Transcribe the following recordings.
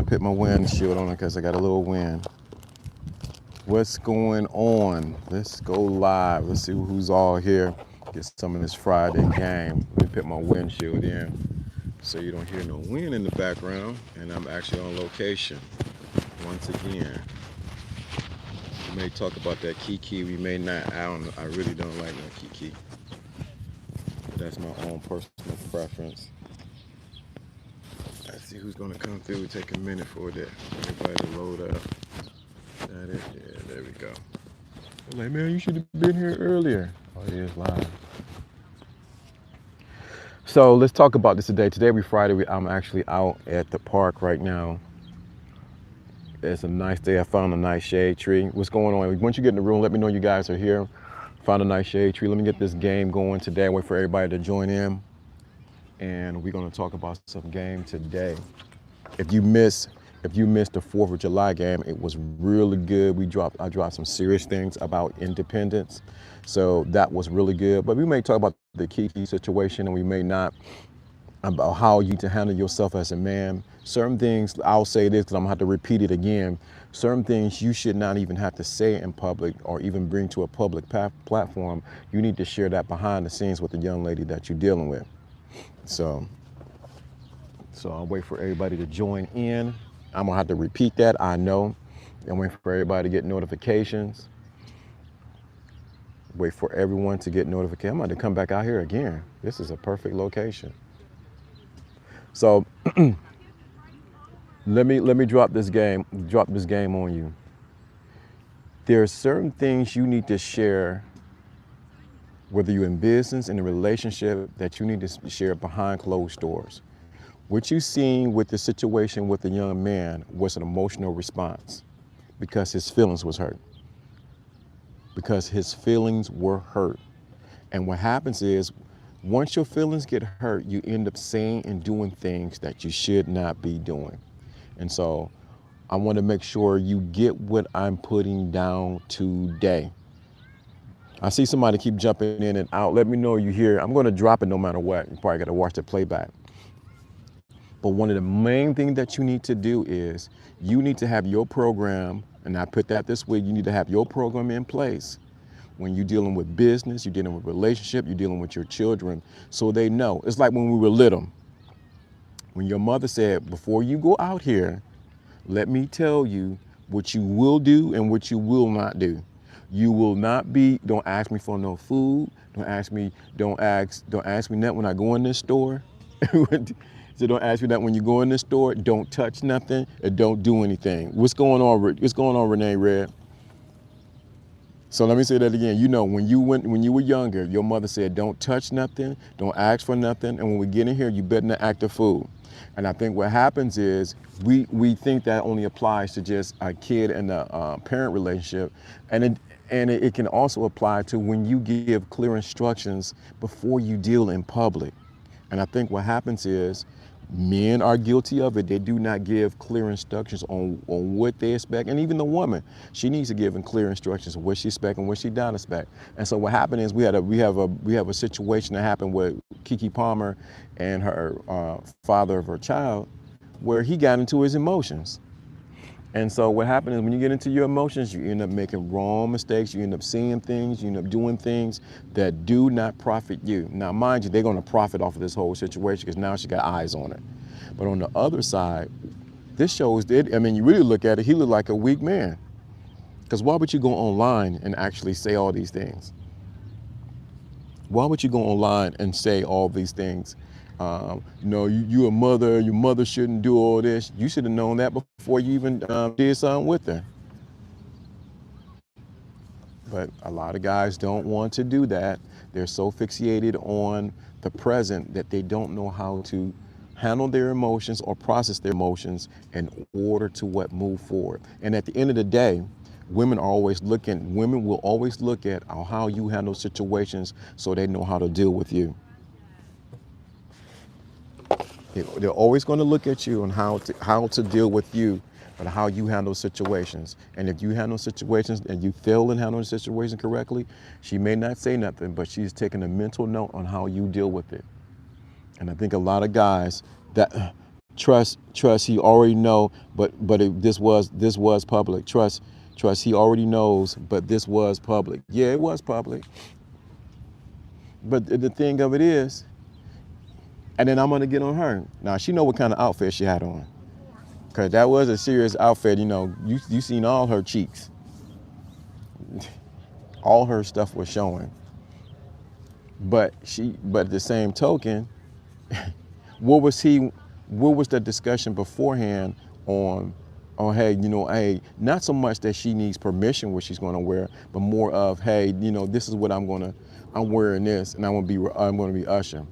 put my windshield on because I got a little wind. What's going on? Let's go live. Let's see who's all here. Get some of this Friday game. Let me put my windshield in so you don't hear no wind in the background. And I'm actually on location once again. We may talk about that Kiki. We may not. I really don't like no Kiki. But that's my own personal preference. Let's see who's gonna come through. Take a minute for that. Everybody to load up. That is, yeah, there we go. I'm like, man, you should have been here earlier. Oh, it is live. So let's talk about this today. Today we Friday. I'm actually out at the park right now. It's a nice day. I found a nice shade tree. What's going on? Once you get in the room, let me know you guys are here. Found a nice shade tree. Let me get this game going today. Wait for everybody to join in. And we're going to talk about some game today. If you missed the 4th of July game, it was really good. I dropped some serious things about independence. So that was really good. But we may talk about the Kiki situation, and we may not, about how you to handle yourself as a man. Certain things, I'll say this because I'm gonna have to repeat it again. Certain things you should not even have to say in public or even bring to a public platform. You need to share that behind the scenes with the young lady that you're dealing with. So I'll wait for everybody to join in. I'm gonna have to repeat that, I know. I'm waiting for everybody to get notifications. Wait for everyone to get notifications. I'm about to come back out here again. This is a perfect location. So let me drop this game on you. There are certain things you need to share, whether you're in business, in a relationship, that you need to share behind closed doors. What you seen with the situation with the young man was an emotional response because his feelings was hurt. Because his feelings were hurt. And what happens is, once your feelings get hurt, you end up saying and doing things that you should not be doing. And so I want to make sure you get what I'm putting down today. I see somebody keep jumping in and out. Let me know you hear. I'm going to drop it no matter what. You probably got to watch the playback. But one of the main things that you need to do is you need to have your program, and I put that this way, you need to have your program in place when you're dealing with business, you're dealing with relationship, you're dealing with your children, so they know. It's like when we were little. When your mother said, before you go out here, let me tell you what you will do and what you will not do. You will not be, don't ask me for no food, don't ask me that when I go in this store. So don't ask me that when you go in this store. Don't touch nothing and don't do anything. What's going on, Renee Red? So let me say that again. You know, when you were younger, your mother said, don't touch nothing, don't ask for nothing, and when we get in here, you better not act a fool. And I think what happens is we think that only applies to just a kid and a parent relationship, and it can also apply to when you give clear instructions before you deal in public. And I think what happens is men are guilty of it. They do not give clear instructions on what they expect. And even the woman, she needs to give clear instructions on what she expects and what she don't expect. And so what happened is we have a situation that happened with Keke Palmer and her father of her child, where he got into his emotions. And so what happens is when you get into your emotions, you end up making wrong mistakes, you end up seeing things, you end up doing things that do not profit you. Now, mind you, they're gonna profit off of this whole situation because now she got eyes on it. But on the other side, this shows that, I mean, you really look at it, he looked like a weak man. Because why would you go online and actually say all these things? Why would you go online and say all these things? You a mother, your mother shouldn't do all this. You should have known that before you even did something with her. But a lot of guys don't want to do that. They're so fixated on the present that they don't know how to handle their emotions or process their emotions in order to move forward. And at the end of the day, women will always look at how you handle situations so they know how to deal with you. They're always going to look at you on how to deal with you, but how you handle situations. And if you handle situations and you fail in handling the situation correctly, she may not say nothing, but she's taking a mental note on how you deal with it. And I think a lot of guys, Trust. He already know, this was public. Trust. He already knows, but this was public. Yeah, it was public. But the thing of it is, and then I'm gonna get on her. Now she know what kind of outfit she had on, cause that was a serious outfit. You know, you seen all her cheeks, all her stuff was showing. But at the same token, what was he? What was the discussion beforehand on? Hey, hey, not so much that she needs permission what she's going to wear, but more of, hey, this is what I'm wearing this, and I'm going to be Usher.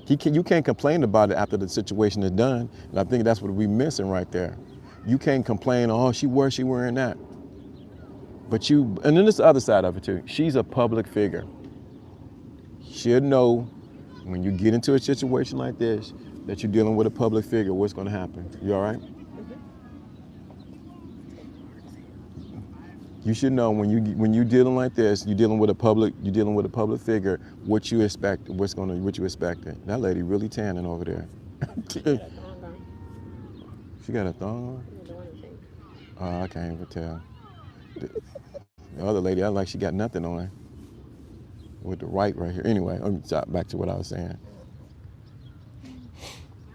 You can't complain about it after the situation is done, and I think that's what we're missing right there. You can't complain, oh, she wearing that, and then there's the other side of it too. She's a public figure. She'll know when you get into a situation like this that you're dealing with a public figure, what's going to happen. You all right? You should know when you're dealing like this, you're dealing with a public figure, what you expect, what you expecting. That lady really tanning over there. She got a thong on? Oh, I can't even tell. The other lady, I like she got nothing on with the right here. Anyway, let me stop back to what I was saying.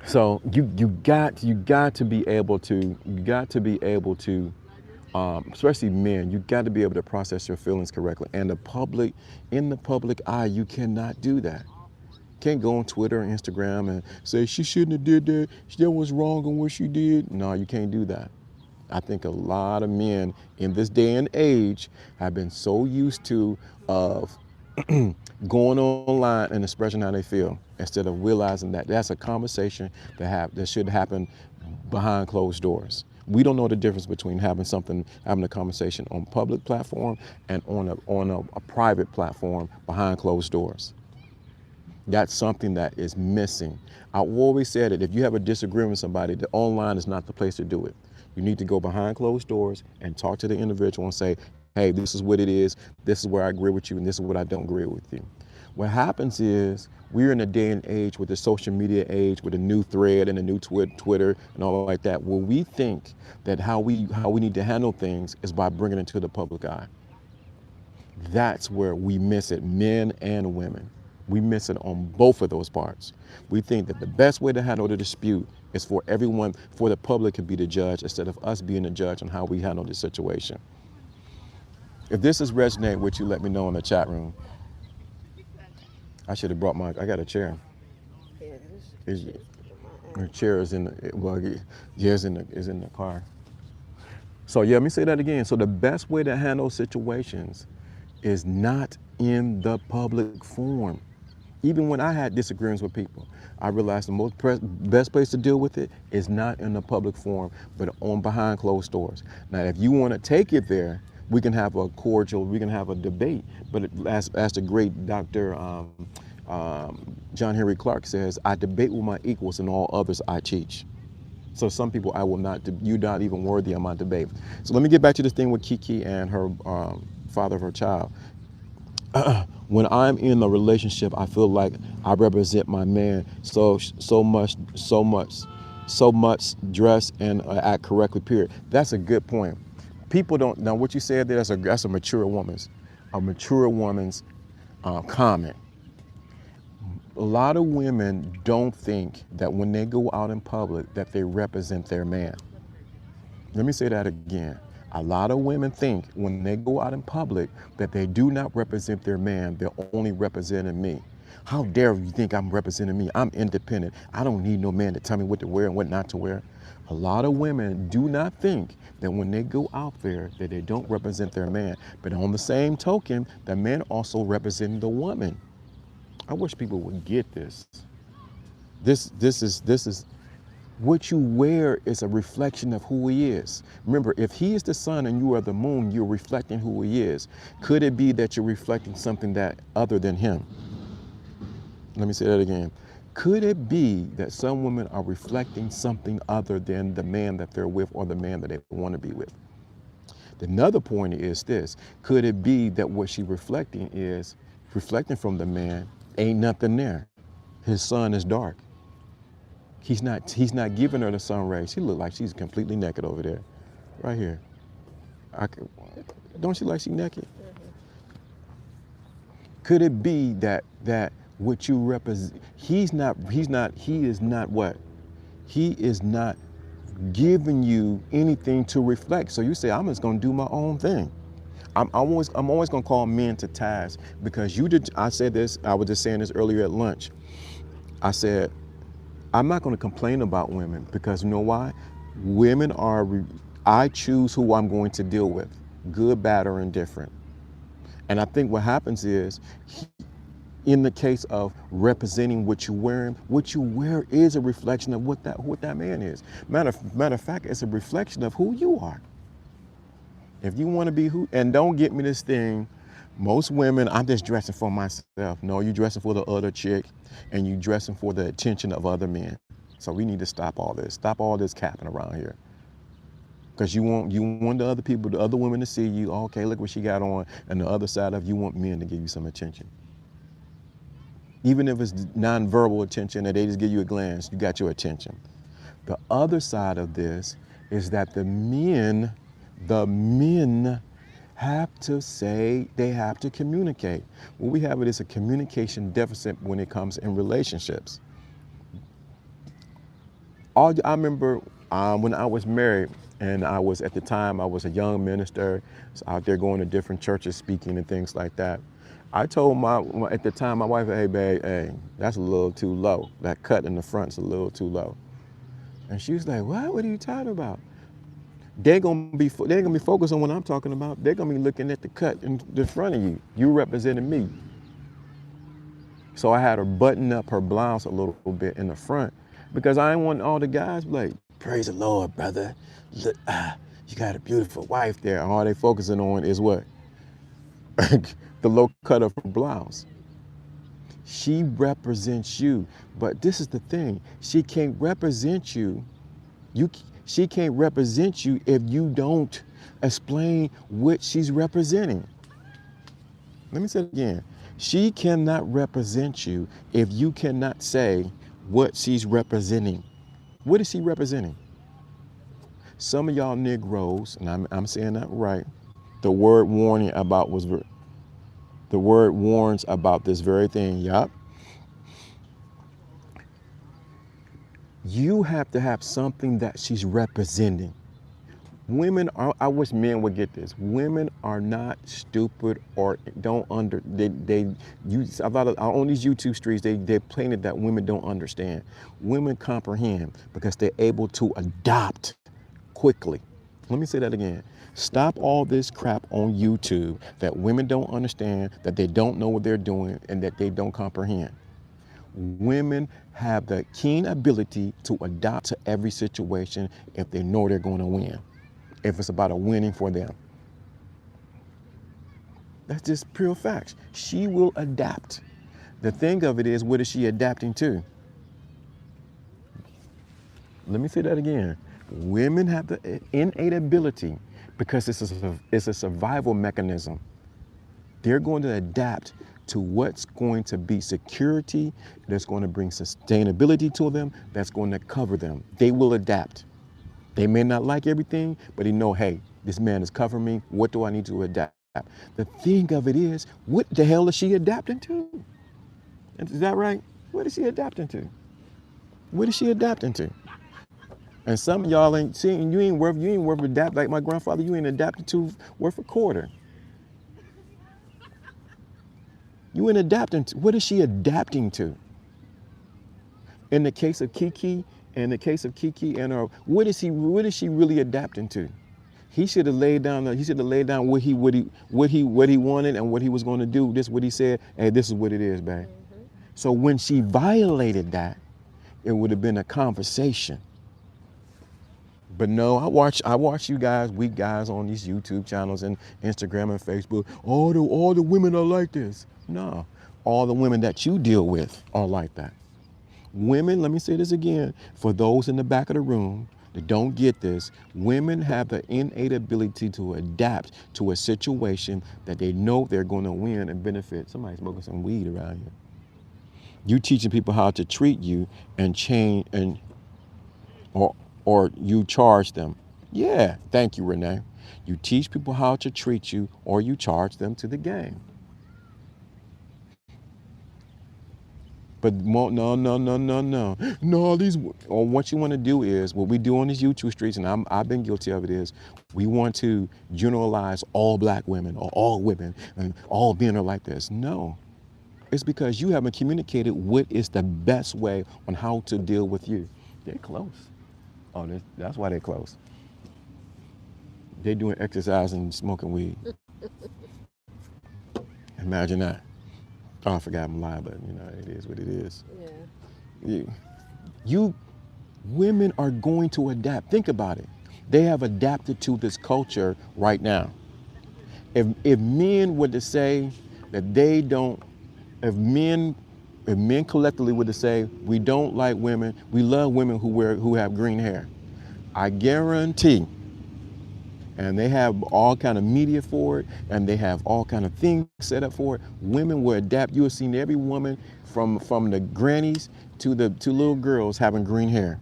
So you got to be able to especially men, you got to be able to process your feelings correctly. And in the public eye, you cannot do that. Can't go on Twitter and Instagram and say she shouldn't have did that. That was wrong on what she did. No, you can't do that. I think a lot of men in this day and age have been so used to of going online and expressing how they feel instead of realizing that that's a conversation that should happen behind closed doors. We don't know the difference between having a conversation on a public platform and on a private platform behind closed doors. That's something that is missing. I've always said it, if you have a disagreement with somebody, the online is not the place to do it. You need to go behind closed doors and talk to the individual and say, hey, this is what it is, this is where I agree with you, and this is what I don't agree with you. What happens is we're in a day and age with the social media age, with a new thread and a new Twitter and all like that, where we think that how we need to handle things is by bringing it to the public eye. That's where we miss it, men and women. We miss it on both of those parts. We think that the best way to handle the dispute is for the public to be the judge instead of us being the judge on how we handle the situation. If this is resonating with you, let me know in the chat room. I should have brought I got a chair. Her chair is in the car. So yeah, let me say that again. So the best way to handle situations is not in the public forum. Even when I had disagreements with people, I realized the best place to deal with it is not in the public forum, but behind closed doors. Now, if you want to take it there, we can have a debate. But as the great Dr. John Henry Clark says, I debate with my equals and all others I teach. So some people you're not even worthy of my debate. So let me get back to this thing with Kiki and her father of her child. When I'm in a relationship, I feel like I represent my man so much dress and act correctly, period. That's a good point. People don't know what you said there. That's a mature woman's comment. A lot of women don't think that when they go out in public that they represent their man. Let me say that again. A lot of women think when they go out in public that they do not represent their man, they're only representing me. How dare you think I'm representing me? I'm independent. I don't need no man to tell me what to wear and what not to wear. A lot of women do not think that when they go out there that they don't represent their man. But on the same token, the man also representing the woman. I wish people would get this. This is what you wear is a reflection of who he is. Remember, if he is the sun and you are the moon, you're reflecting who he is. Could it be that you're reflecting something that other than him? Let me say that again. Could it be that some women are reflecting something other than the man that they're with or the man that they want to be with? Another point is this. Could it be that what she's reflecting from the man ain't nothing there? His sun is dark. He's not giving her the sun rays. She look like she's completely naked over there, right here. I could, don't she like she naked? Could it be that what you represent? He is not what? He is not giving you anything to reflect. So you say, I'm just gonna do my own thing. I'm always gonna call men to task because you did. I said this. I was just saying this earlier at lunch. I said, I'm not gonna complain about women because you know why? Women are. I choose who I'm going to deal with, good, bad, or indifferent. And I think what happens is, in the case of representing what you're wearing, what you wear is a reflection of what that man is. Matter of fact, it's a reflection of who you are. If you want to be who, and don't get me this thing, most women, I'm just dressing for myself. No, you're dressing for the other chick, and you're dressing for the attention of other men. So we need to stop all this. Stop all this capping around here. Because you want the other people, the other women to see you. Oh, okay, look what she got on. And the other side of you want men to give you some attention. Even if it's nonverbal attention, that they just give you a glance, you got your attention. The other side of this is that the men have to say, they have to communicate. What we have is a communication deficit when it comes in relationships. I remember when I was married, and at the time I was a young minister, so out there going to different churches speaking and things like that. I told at the time my wife, hey babe, hey, that's a little too low. That cut in the front's a little too low. And she was like, what are you talking about? They're gonna be focused on what I'm talking about. They're gonna be looking at the cut in the front of you. You representing me. So I had her button up her blouse a little bit in the front because I didn't want all the guys like, praise the Lord, brother. Look, you got a beautiful wife there. And all they focusing on is what? The low cut of her blouse. She represents you. But this is the thing. She can't represent you. She can't represent you if you don't explain what she's representing. Let me say it again. She cannot represent you if you cannot say what she's representing. What is she representing? Some of y'all Negroes, and I'm saying that right, the word warns about this very thing. Yup. You have to have something that she's representing. Women are, I wish men would get this. Women are not stupid or don't on these YouTube streets, they painted that women don't understand. Women comprehend because they're able to adopt quickly. Let me say that again. Stop all this crap on YouTube that women don't understand, that they don't know what they're doing, and that they don't comprehend. Women have the keen ability to adapt to every situation if they know they're going to win. If it's about a winning for them. That's just pure facts. She will adapt. The thing of it is, what is she adapting to? Let me say that again. Women have the innate ability because it's a survival mechanism. They're going to adapt to what's going to be security, that's going to bring sustainability to them, that's going to cover them. They will adapt. They may not like everything, but they know, hey, this man is covering me. What do I need to adapt? The thing of it is, what the hell is she adapting to? Is that right? What is she adapting to? What is she adapting to? And some of y'all ain't seeing, you ain't worth adapt like my grandfather, you ain't adapting to worth a quarter. You ain't adapting to, what is she adapting to? In the case of Kiki and her, what is she really adapting to? He should have laid down what he wanted and what he was going to do. This is what he said, hey, this is what it is, babe. Mm-hmm. So when she violated that, it would have been a conversation. But no, I watch you guys, weak guys on these YouTube channels and Instagram and Facebook. All the women are like this. No, all the women that you deal with are like that. Women, let me say this again, for those in the back of the room that don't get this, women have the innate ability to adapt to a situation that they know they're going to win and benefit. Somebody's smoking some weed around here. You teaching people how to treat you and change, and or or you charge them. Yeah, thank you, Renee. You teach people how to treat you, or you charge them to the game. But no, no, no, no, no, no. These or what you want to do is what we do on these YouTube streets, and I've been guilty of it. Is we want to generalize all black women or all women and all men are like this. No, it's because you haven't communicated what is the best way on how to deal with you. They're close. Oh, that's why they're close. They're doing exercise and smoking weed. Imagine that. Oh, I forgot I'm lying, but it is what it is. Yeah. You, you women are going to adapt. Think about it. They have adapted to this culture right now. If men were to say that they don't, if men if men collectively were to say we don't like women, we love women who have green hair, I guarantee, and they have all kind of media for it, and they have all kind of things set up for it. Women will adapt. You have seen every woman from the grannies to the to little girls having green hair.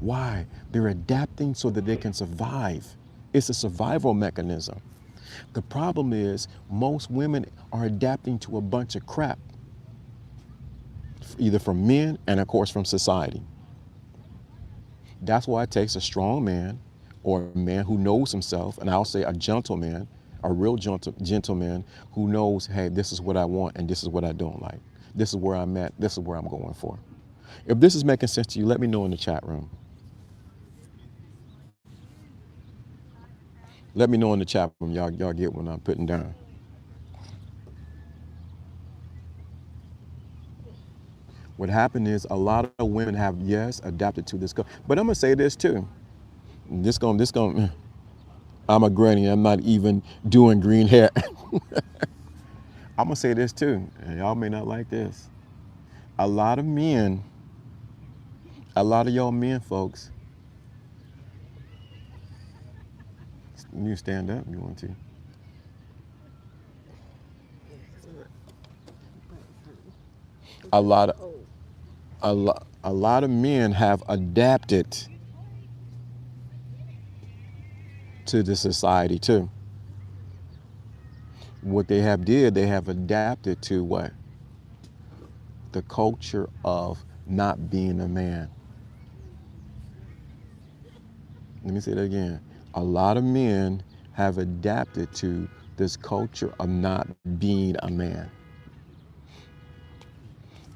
Why? They're adapting so that they can survive. It's a survival mechanism. The problem is most women are adapting to a bunch of crap, either from men and of course from society. That's why it takes a strong man or a man who knows himself, and I'll say a gentleman, a real gentleman who knows, hey, this is what I want and this is what I don't like. This is where I'm at, this is where I'm going for. If this is making sense to you, let me know in the chat room. Let me know in the chat room, y'all get what I'm putting down. What happened is a lot of women have, yes, adapted to this. But I'm gonna say this too. I'm a granny. I'm not even doing green hair. I'm gonna say this too, and y'all may not like this. A lot of men, a lot of y'all men folks, you stand up, you want to. Yeah, 'cause I'm not button. I'm A feeling lot of old. a lot of men have adapted to the society too. What they have adapted to what? The culture of not being a man. Let me say that again. A lot of men have adapted to this culture of not being a man.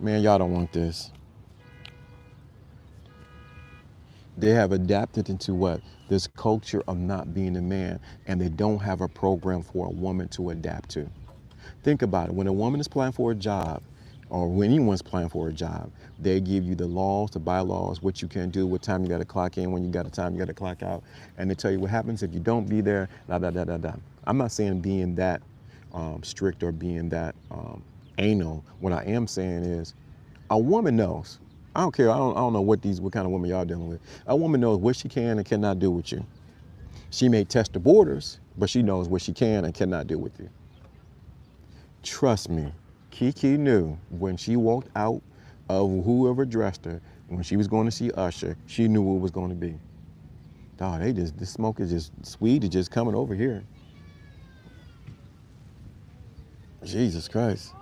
Man, y'all don't want this. They have adapted into what? This culture of not being a man, and they don't have a program for a woman to adapt to. Think about it. When a woman is applying for a job, or when anyone's applying for a job, they give you the laws, the bylaws, what you can do, what time you got to clock in, when you got a time you got to clock out, and they tell you what happens if you don't be there. Da da da da da. I'm not saying being that strict or being that anal. What I am saying is, a woman knows. I don't care. I don't know what kind of woman y'all dealing with. A woman knows what she can and cannot do with you. She may test the borders, but she knows what she can and cannot do with you. Trust me, Kiki knew when she walked out of whoever dressed her, when she was going to see Usher, she knew what it was going to be. Dog, this smoke is just, sweet is just coming over here. Jesus Christ.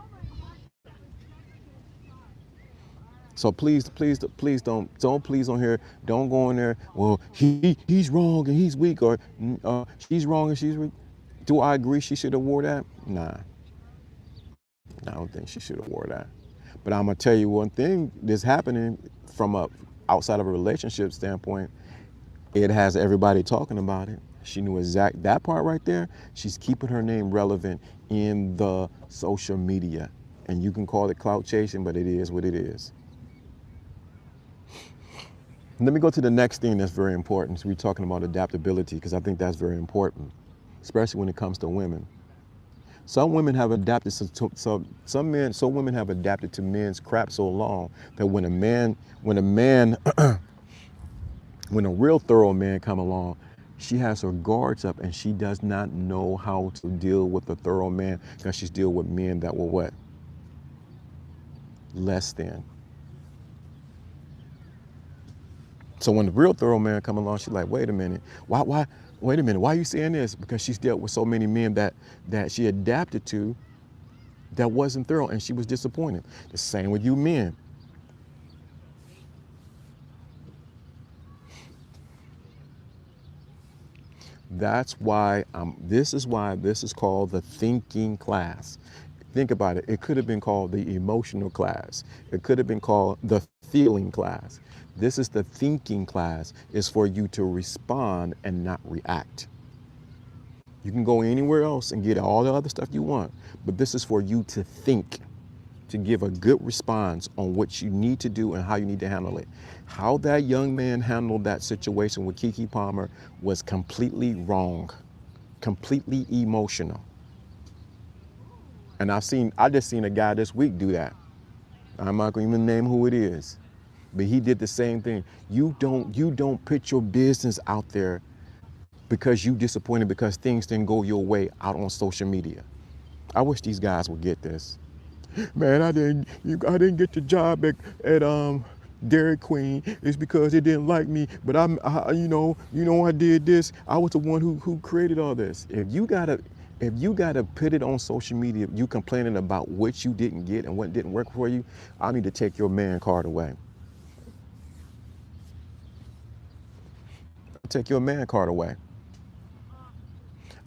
So please don't hear, don't go in there, well, he's wrong and he's weak, or she's wrong and she's weak. Do I agree she should have wore that? Nah, I don't think she should have wore that. But I'm gonna tell you one thing that's happening from a outside of a relationship standpoint, it has everybody talking about it. She knew exact that part right there. She's keeping her name relevant in the social media. And you can call it clout chasing, but it is what it is. Let me go to the next thing that's very important. So we're talking about adaptability, because I think that's very important, especially when it comes to women. Some women have adapted some women have adapted to men's crap so long that when when a real thorough man come along, she has her guards up and she does not know how to deal with a thorough man, because she's dealing with men that were what? Less than. So when the real thorough man come along, she's like, wait a minute, wait a minute, why are you saying this? Because she's dealt with so many men that she adapted to that wasn't thorough, and she was disappointed. The same with you men. That's why this is why this is called the thinking class. Think about it. It could have been called the emotional class. It could have been called the feeling class. This is the thinking class. It's for you to respond and not react. You can go anywhere else and get all the other stuff you want, but this is for you to think, to give a good response on what you need to do and how you need to handle it. How that young man handled that situation with Keke Palmer was completely wrong, completely emotional. And I just seen a guy this week do that. I'm not gonna even name who it is, but he did the same thing. You don't put your business out there because you disappointed because things didn't go your way out on social media. I wish these guys would get this. Man, I didn't get the job at Dairy Queen. It's because they didn't like me. But I did this. I was the one who created all this. If you gotta put it on social media, you complaining about what you didn't get and what didn't work for you, I need to take your man card away. Take your man card away.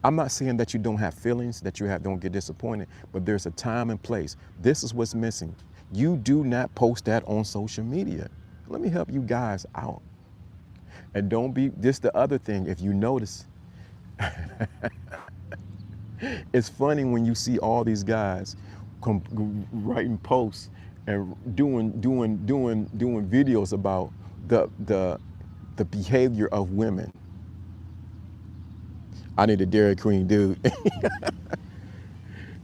I'm not saying that you don't have feelings, that don't get disappointed, but there's a time and place. This is what's missing. You do not post that on social media. Let me help you guys out. And don't be, this the other thing, if you notice, it's funny when you see all these guys writing posts and doing videos about the behavior of women. I need a Dairy Queen, dude.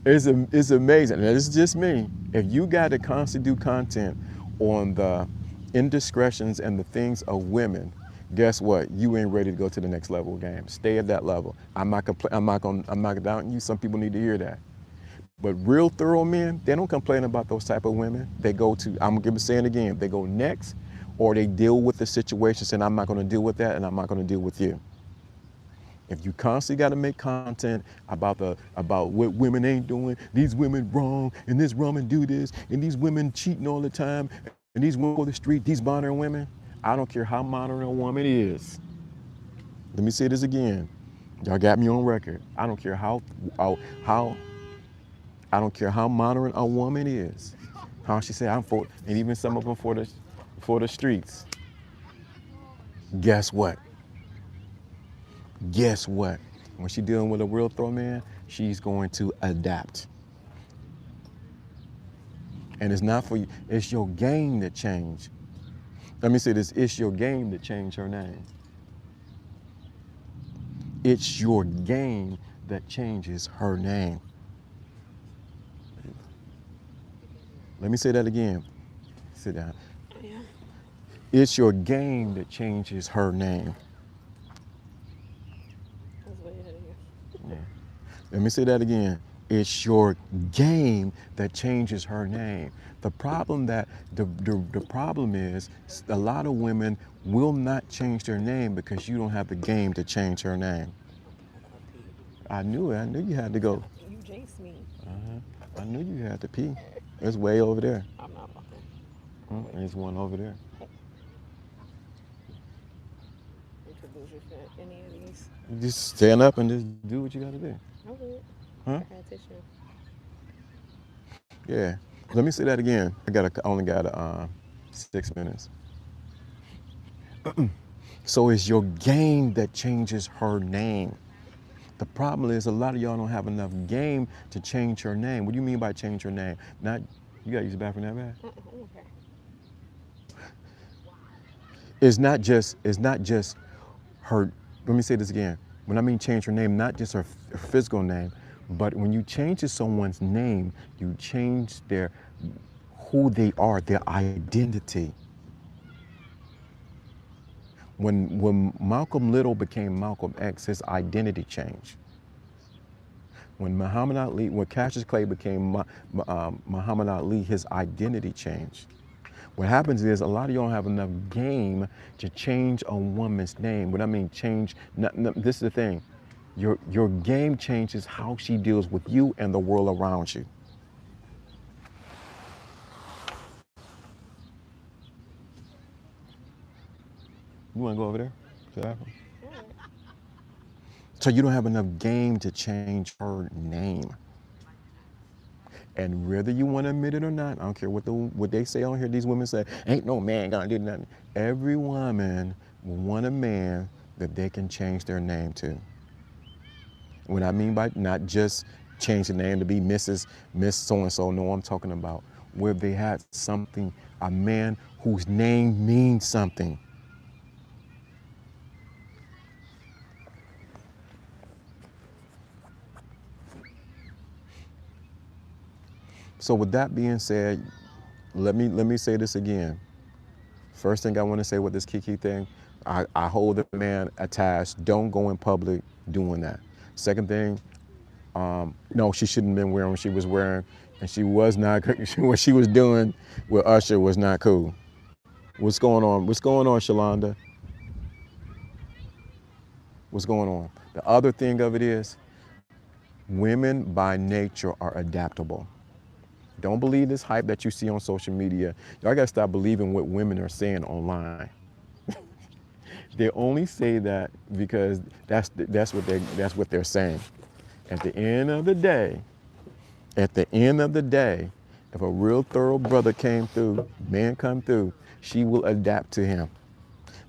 It's amazing. And it's just me. If you got to constantly do content on the indiscretions and the things of women, guess what? You ain't ready to go to the next level game. Stay at that level. I'm not doubting you. Some people need to hear that. But real thorough men, they don't complain about those type of women. They go to, I'm gonna say it again, they go next, or they deal with the situation saying, I'm not gonna deal with that and I'm not gonna deal with you. If you constantly got to make content about what women ain't doing, these women wrong, and this woman do this, and these women cheating all the time, and these women go to the street, these modern women, I don't care how modern a woman is. Let me say this again. Y'all got me on record. I don't care how I don't care how modern a woman is. How she say I'm for, and even some of them for the streets. Guess what? Guess what? When she's dealing with a real throw man, she's going to adapt. And it's not for you, it's your game that changed. Let me say this, it's your game that changed her name. It's your game that changes her name. Let me say that again. Sit down. Yeah. It's your game that changes her name. Yeah. Let me say that again. It's your game that changes her name. The problem is a lot of women will not change their name because you don't have the game to change her name. I knew it. I knew you had to go. You jinxed me. I knew you had to pee. It's way over there. I'm not fucking. There's one over there. Introduce you to any of these. You just stand up and just do what you got to do. Okay. Huh? I had tissue. Yeah. Let me say that again. I only got 6 minutes. So it's your game that changes her name. The problem is a lot of y'all don't have enough game to change her name. What do you mean by change her name? Not, you gotta use the bathroom that bad? Okay. It's not just her, let me say this again. When I mean change her name, not just her physical name, but when you change someone's name, you change who they are, their identity. When Malcolm Little became Malcolm X, his identity changed. When Cassius Clay became Muhammad Ali, his identity changed. What happens is a lot of you don't have enough game to change a woman's name. What I mean, change, this is the thing. Your game changes how she deals with you and the world around you. You want to go over there? To that one? So you don't have enough game to change her name. And whether you want to admit it or not, I don't care what they say on here, these women say, ain't no man gonna do nothing. Every woman will want a man that they can change their name to. What I mean by not just change the name to be Mrs. Miss So-and-so, no, I'm talking about where they had something, a man whose name means something. So with that being said, let me say this again. First thing I want to say with this Kiki thing, I hold the man attached. Don't go in public doing that. Second thing, no, she shouldn't have been wearing what she was wearing, and she was not. What she was doing with Usher was not cool. What's going on? What's going on, Shalonda? What's going on? The other thing of it is, women by nature are adaptable. Don't believe this hype that you see on social media. Y'all gotta stop believing what women are saying online. They only say that because that's what they're saying. At the end of the day, if a real thorough brother came through, man come through, she will adapt to him.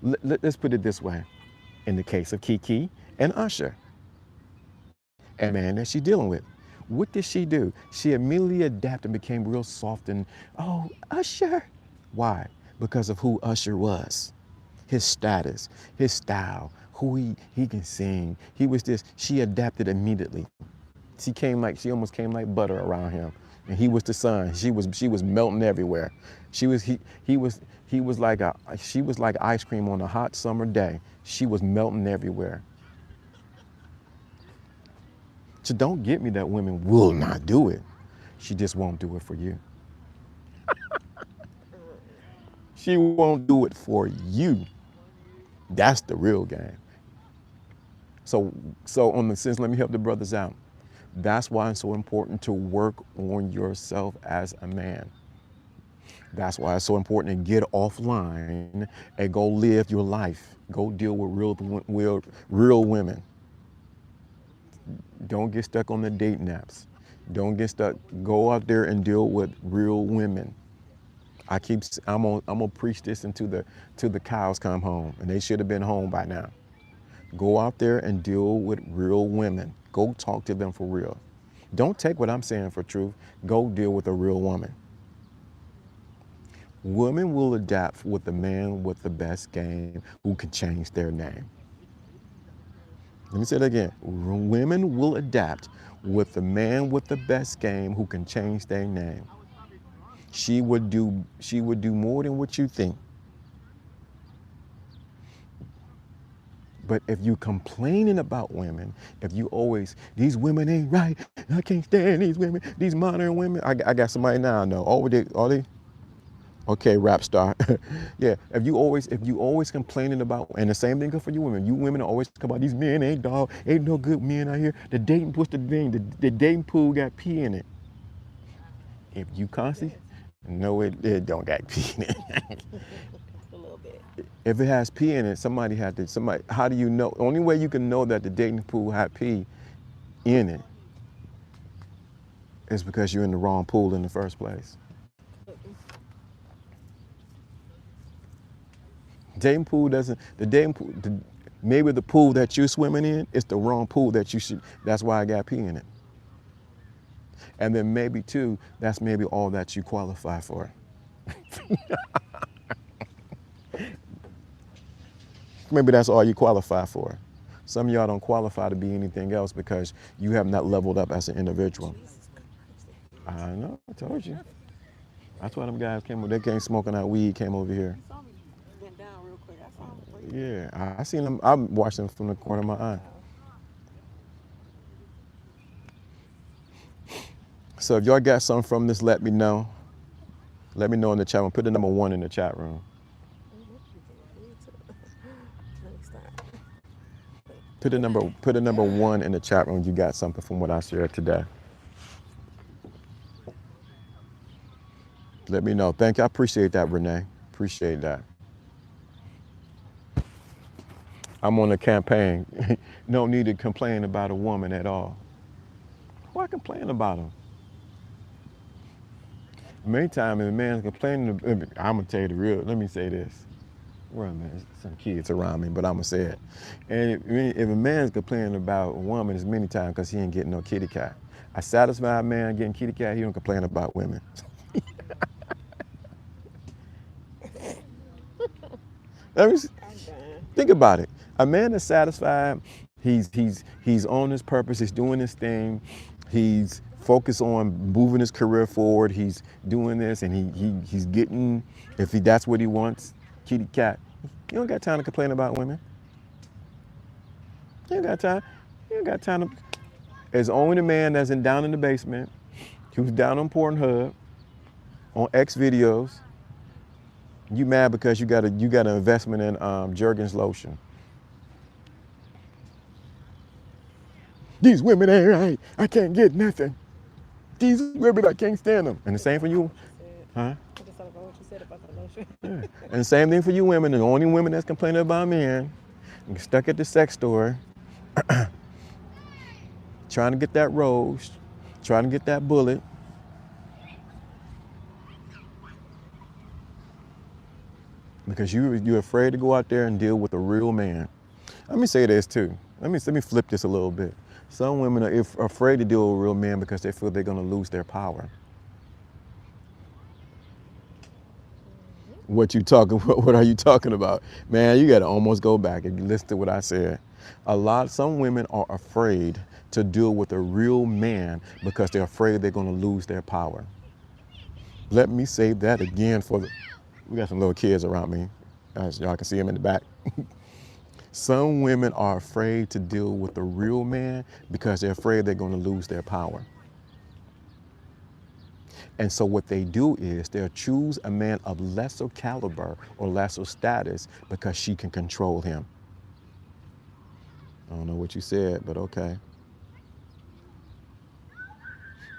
Let's put it this way. In the case of Kiki and Usher, and man that she's dealing with. What did she do? She immediately adapted and became real soft and, oh, Usher. Why? Because of who Usher was. His status, his style, who he can sing. He was this, she adapted immediately. She almost came like butter around him. And he was the sun. She was melting everywhere. She was like ice cream on a hot summer day. She was melting everywhere. So don't get me that women will not do it. She just won't do it for you. She won't do it for you. That's the real game. So on the sense, let me help the brothers out. That's why it's so important to work on yourself as a man. That's why it's so important to get offline and go live your life. Go deal with real women. Don't get stuck on the dating apps. Don't get stuck. Go out there and deal with real women. I'm gonna preach this until the cows come home, and they should have been home by now. Go out there and deal with real women. Go talk to them for real. Don't take what I'm saying for truth. Go deal with a real woman. Women will adapt with the man with the best game who can change their name. Let me say that again. Women will adapt with the man with the best game who can change their name. She would do more than what you think. But if you complaining about women, if you always, these women ain't right, I can't stand these women, these modern women. I got somebody now I know. Are they? Okay, rap star. Yeah, if you always complaining about, and the same thing goes for you women. You women always talk about these men ain't dog, ain't no good men out here. The dating pool, the dating pool got pee in it. If you constantly, no, it don't got pee in it. A little bit. If it has pee in it, how do you know? Only way you can know that the dating pool had pee in it is because you're in the wrong pool in the first place. Dating pool maybe the pool that you're swimming in is the wrong pool that's why I got pee in it. And then maybe too, that's maybe all that you qualify for. Maybe that's all you qualify for. Some of y'all don't qualify to be anything else because you have not leveled up as an individual. I know, I told you. That's why them guys they came smoking out weed, came over here. Went down real quick. I saw him. Yeah, I seen them, I watched them from the corner of my eye. So if y'all got something from this, let me know. Let me know in the chat room. Put the number 1 in the chat room. Me too. Let me start. Put the number 1 in the chat room. You got something from what I shared today. Let me know. Thank you. I appreciate that, Renee. Appreciate that. I'm on a campaign. No need to complain about a woman at all. Why complain about them? Many times, if a man's complaining, I'm gonna tell you the real. Let me say this. Well, man, some kids around me, but I'm gonna say it. And if a man's complaining about a woman, it's many times because he ain't getting no kitty cat. A satisfied man getting kitty cat, he don't complain about women. Let me I'm done. think about it. A man is satisfied. He's on his purpose. He's doing his thing. He's focused on moving his career forward. He's doing this, and he's getting. If that's what he wants, kitty cat. You don't got time to complain about women. You ain't got time. You ain't got time to. It's only the man that's down in the basement, who's down on Pornhub, on X videos. You mad because you got an investment in Jergens lotion. These women ain't right. I can't get nothing. These women, I can't stand them. And the same for you, huh? I just thought about what you said about the lotion. Yeah. And the same thing for you women. The only women that's complaining about men, stuck at the sex store, trying to get that rose, trying to get that bullet. Because you're afraid to go out there and deal with a real man. Let me say this too. Let me flip this a little bit. Some women are afraid to deal with real men because they feel they're going to lose their power. What are you talking about? Man, you got to almost go back and listen to what I said. Some women are afraid to deal with a real man because they're afraid they're going to lose their power. Let me say that again we got some little kids around me. As y'all can see them in the back. Some women are afraid to deal with a real man because they're afraid they're going to lose their power. And so what they do is they'll choose a man of lesser caliber or lesser status because she can control him. I don't know what you said, but okay.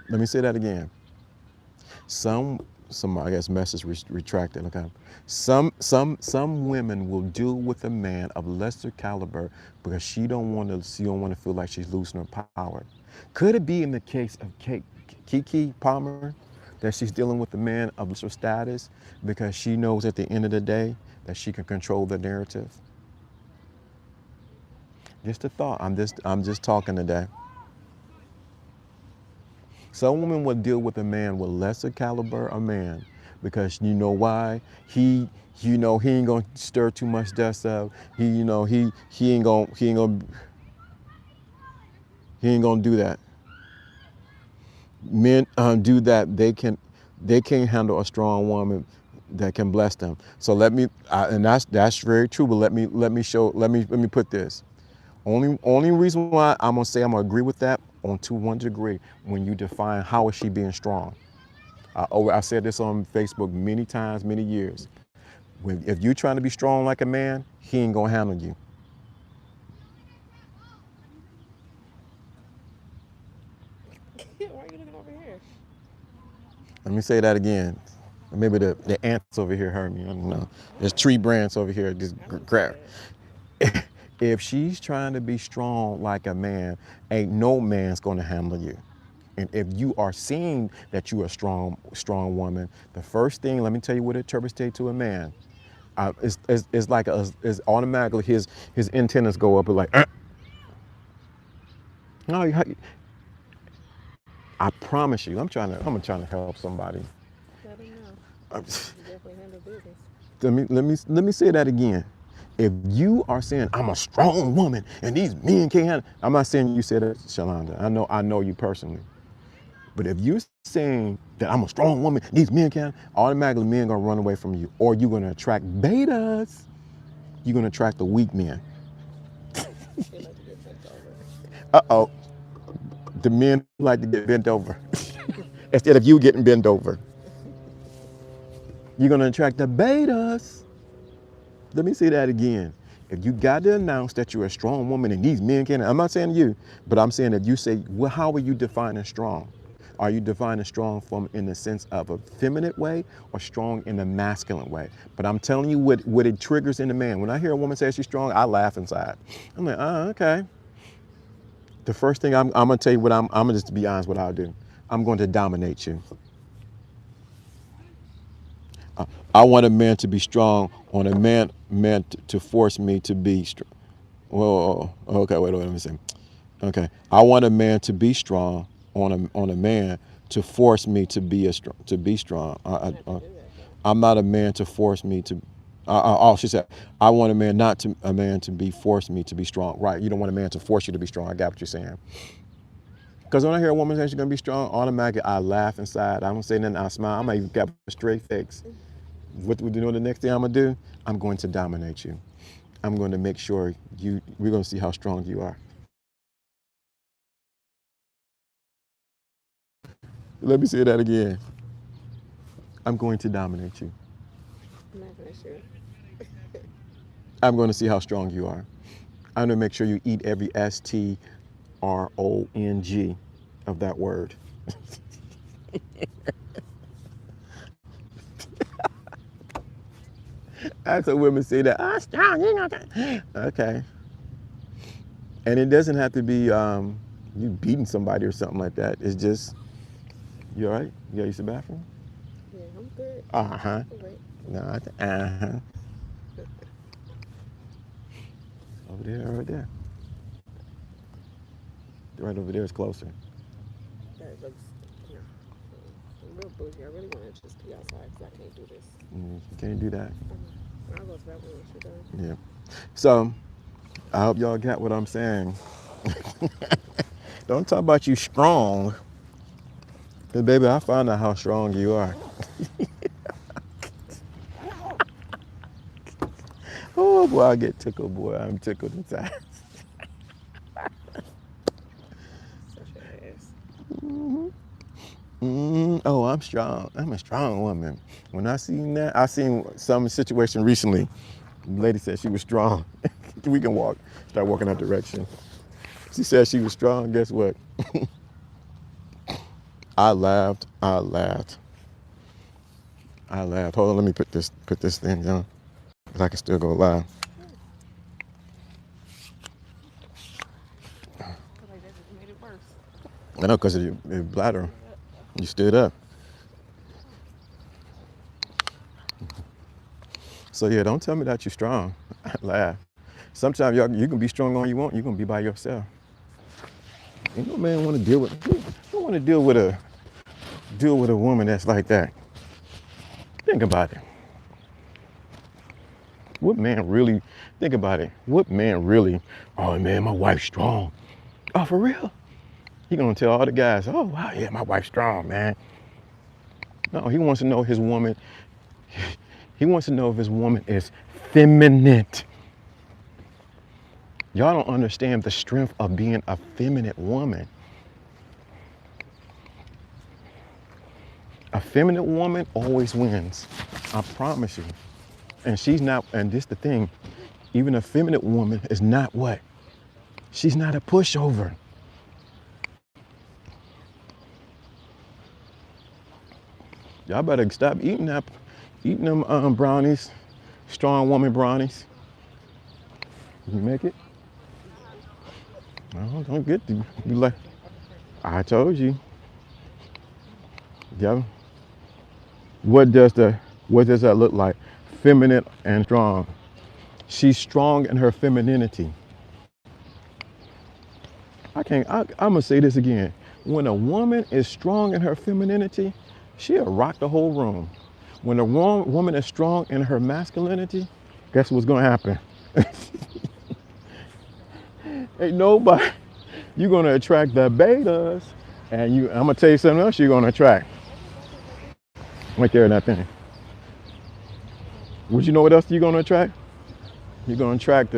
Let me say that again. Some I guess message retracted. Okay. Some women will deal with a man of lesser caliber because she don't want to feel like she's losing her power. Could it be in the case of Keke Palmer that she's dealing with a man of lesser status because she knows at the end of the day that she can control the narrative? Just a thought. I'm just talking today. Some women will deal with a man with lesser caliber a man because you know why? He ain't gonna stir too much dust up. He ain't gonna do that. Men do that. They can't handle a strong woman that can bless them. So and that's very true. But let me put this. Only reason why I'm gonna say I'm gonna agree with that to one degree when you define how is she being strong. I said this on Facebook many times, many years. If you're trying to be strong like a man, he ain't gonna handle you. Why are you looking over here? Let me say that again. Maybe the ants over here heard me. I don't know. There's tree branches over here. Just grab. If she's trying to be strong like a man, ain't no man's gonna handle you. And if you are seeing that you're a strong woman, the first thing, let me tell you what it interprets to a man. It's like it's automatically his antennas go up and like. No, I promise you, I'm trying to help somebody. Let him know. You definitely handle business. Let me say that again. If you are saying I'm a strong woman and these men can't handle, I'm not saying you said that, Shalonda. I know you personally. But if you're saying that I'm a strong woman, these men can't, automatically men gonna run away from you, or you're gonna attract betas. You're gonna attract the weak men. They like to get bent over. Uh-oh. The men like to get bent over instead of you getting bent over. You're going to attract the betas. Let me say that again. If you got to announce that you're a strong woman and these men can, I'm not saying you, but I'm saying that you say, well, how are you defining strong? Are you defining strong from in the sense of a feminine way or strong in a masculine way? But I'm telling you what it triggers in the man. When I hear a woman say she's strong, I laugh inside. I'm like, oh, okay. The first thing I'm gonna tell you what I'm gonna just be honest what I'll do. I'm going to dominate you. I want a man to be strong on a man to force me to be strong. Whoa, okay, wait, let me see. Okay, I want a man to be strong on a man to force me to be strong. I'm not a man to force me to. Oh, she said, I want a man to be force me to be strong. Right, you don't want a man to force you to be strong. I got what you're saying. Because when I hear a woman say she's gonna be strong, automatically I laugh inside. I don't say nothing. I smile. I might even got a straight face. What do you know the next thing I'm gonna do? I'm going to dominate you. I'm going to make sure we're going to see how strong you are. Let me say that again. I'm going to dominate you. I'm not gonna sure. I'm going to see how strong you are. I'm going to make sure you eat every strong of that word. That's what women say that, oh, strong, you know that. Okay. And it doesn't have to be you beating somebody or something like that. It's just, you all right? You got to use the bathroom? Yeah, I'm good. Uh-huh. Wait. No, uh-huh. Over there, right there. Right over there is closer. That looks, yeah. I'm real bougie. I really want to just be outside because I can't do this. You can't do that. I'll go to that room when she's done. Yeah. So, I hope y'all got what I'm saying. Don't talk about you strong. Because, baby, I found out how strong you are. Oh, boy, I get tickled, boy. I'm tickled inside. Such an ass. Oh, I'm strong. I'm a strong woman. When I seen that, I seen some situation recently. The lady said she was strong. We can start walking that direction. She said she was strong. Guess what? I laughed. Hold on, let me put this thing down. Cause I can still go live. I feel like that just made it worse. I know, cause of your bladder. You stood up. So yeah, don't tell me that you're strong. I laugh. Sometimes you can be strong all you want. You're gonna be by yourself. Ain't no man want to deal with. Who want to deal with a woman that's like that? Think about it. What man really? Think about it. What man really? Oh man, my wife's strong. Oh, for real? He gonna tell all the guys, oh wow, yeah, my wife's strong, man. No, he wants to know his woman. He wants to know if his woman is feminine. Y'all don't understand the strength of being a feminine woman. A feminine woman always wins. I promise you. And she's not, and this the thing, even a feminine woman is not what? She's not a pushover. Y'all better stop eating them brownies, strong woman brownies. You make it? No, don't get to be like, I told you. Yeah. What does that look like? Feminine and strong. She's strong in her femininity. I'm gonna say this again. When a woman is strong in her femininity, she'll rock the whole room. When a woman is strong in her masculinity, guess what's gonna happen? Ain't nobody. You're gonna attract the betas, and I'm gonna tell you something else. You're gonna attract. Right there in that thing. Would you know what else you're gonna attract? You're gonna attract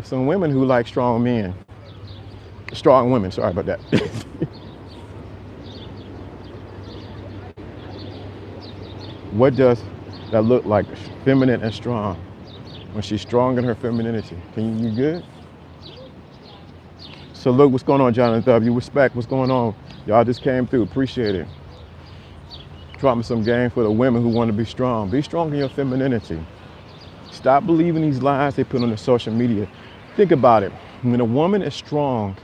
some women who like strong men. Strong women. Sorry about that. What does that look like? Feminine and strong. When she's strong in her femininity. You good? So look, what's going on, Jonathan W. Respect, what's going on? Y'all just came through, appreciate it. Drop me some game for the women who want to be strong. Be strong in your femininity. Stop believing these lies they put on the social media. Think about it. When a woman is strong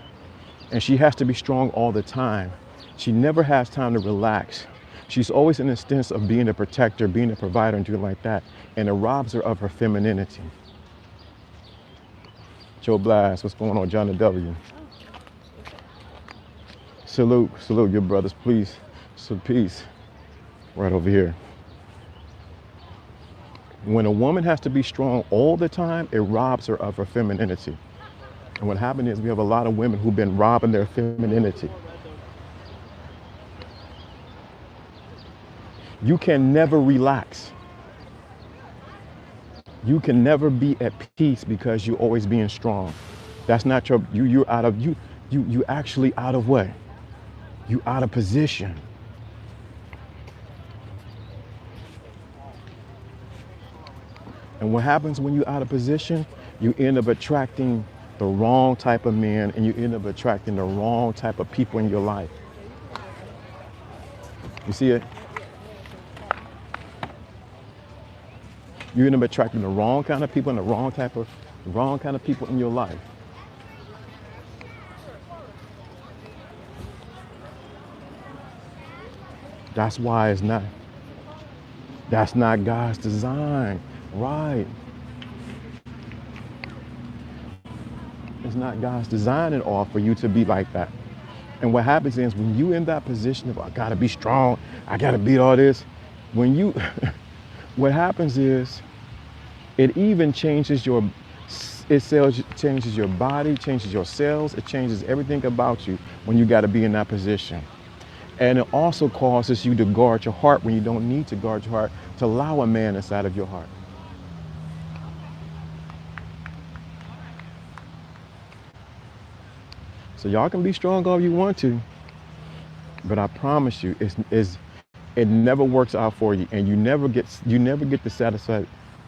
and she has to be strong all the time, she never has time to relax. She's always in a stance of being a protector, being a provider, and doing like that. And it robs her of her femininity. Joe Blast, what's going on, John W? Salute, salute your brothers, please. So peace. Right over here. When a woman has to be strong all the time, it robs her of her femininity. And what happened is we have a lot of women who've been robbing their femininity. You can never relax. You can never be at peace because you're always being strong. That's not your, you're out of, you actually out of what? You out of position. And what happens when you're out of position? You end up attracting the wrong type of men, and you end up attracting the wrong type of people in your life. You see it? You end up attracting the wrong kind of people and the wrong kind of people in your life. That's why that's not God's design, right? It's not God's design at all for you to be like that. And what happens is when you in that position of, I gotta be strong, I gotta beat all this, when you, what happens is it even changes changes your body, changes your cells, it changes everything about you when you gotta be in that position. And it also causes you to guard your heart when you don't need to guard your heart, to allow a man inside of your heart. So y'all can be strong all you want to, but I promise you, it never works out for you, and you never get the satisfaction.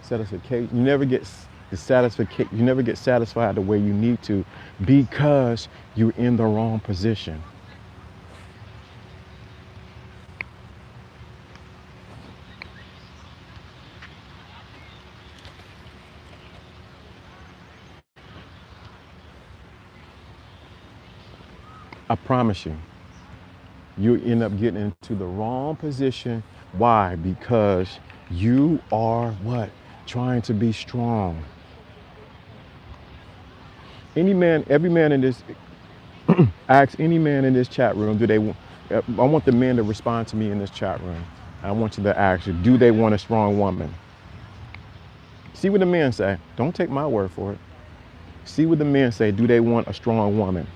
You never get the satisfaction. You never get satisfied the way you need to, because you're in the wrong position. I promise you, you end up getting into the wrong position. Why? Because you are what? Trying to be strong. Every man in this, ask any man in this chat room, I want the men to respond to me in this chat room. I want you to ask you, do they want a strong woman? See what the men say. Don't take my word for it. See what the men say. Do they want a strong woman?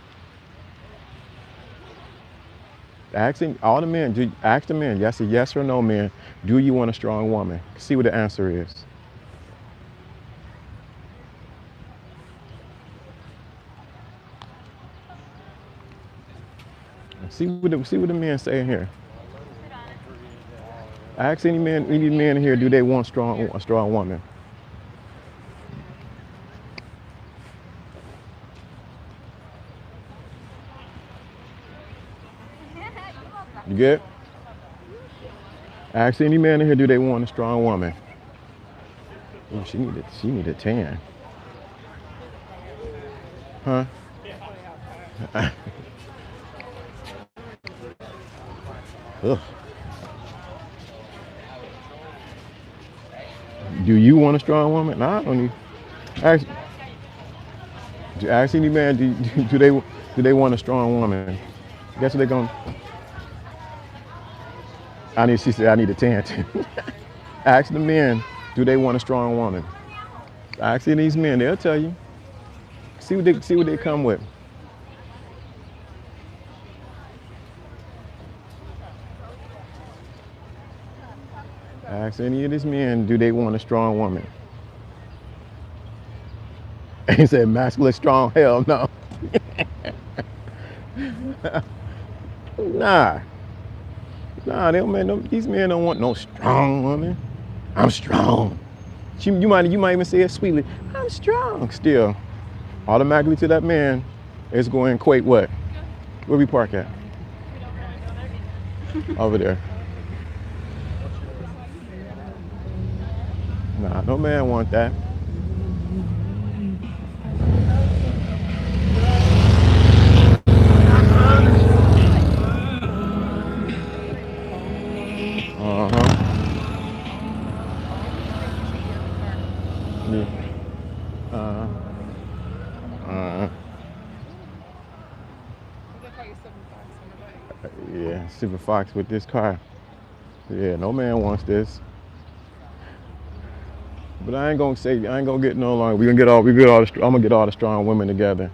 Asking all the men, ask the men, yes, a yes or no, man, do you want a strong woman? See what the answer is. See what the men say here. Ask any men here, do they want a strong woman? You good? Ask any man in here, do they want a strong woman? Oh, she need a tan. Huh? Ugh. Do you want a strong woman? No, I don't need. Ask any man, do they want a strong woman? Guess what they're going? She said, I need a tan too. Ask the men, do they want a strong woman? Ask these men, they'll tell you. See what they come with. Ask any of these men, do they want a strong woman? And he said, masculine strong, hell no. Nah. Nah, they don't man. These men don't want no strong woman. I'm strong. You might even say it sweetly. I'm strong. Still, automatically to that man, it's going to equate what? Where we park at? Over there. Nah, no man want that. Uh huh. Yeah. Uh uh. Yeah. Super Fox with this car. Yeah. No man wants this. But I ain't gonna say. I ain't gonna get no longer. We gonna get all. We get all. I'm gonna get all the strong women together.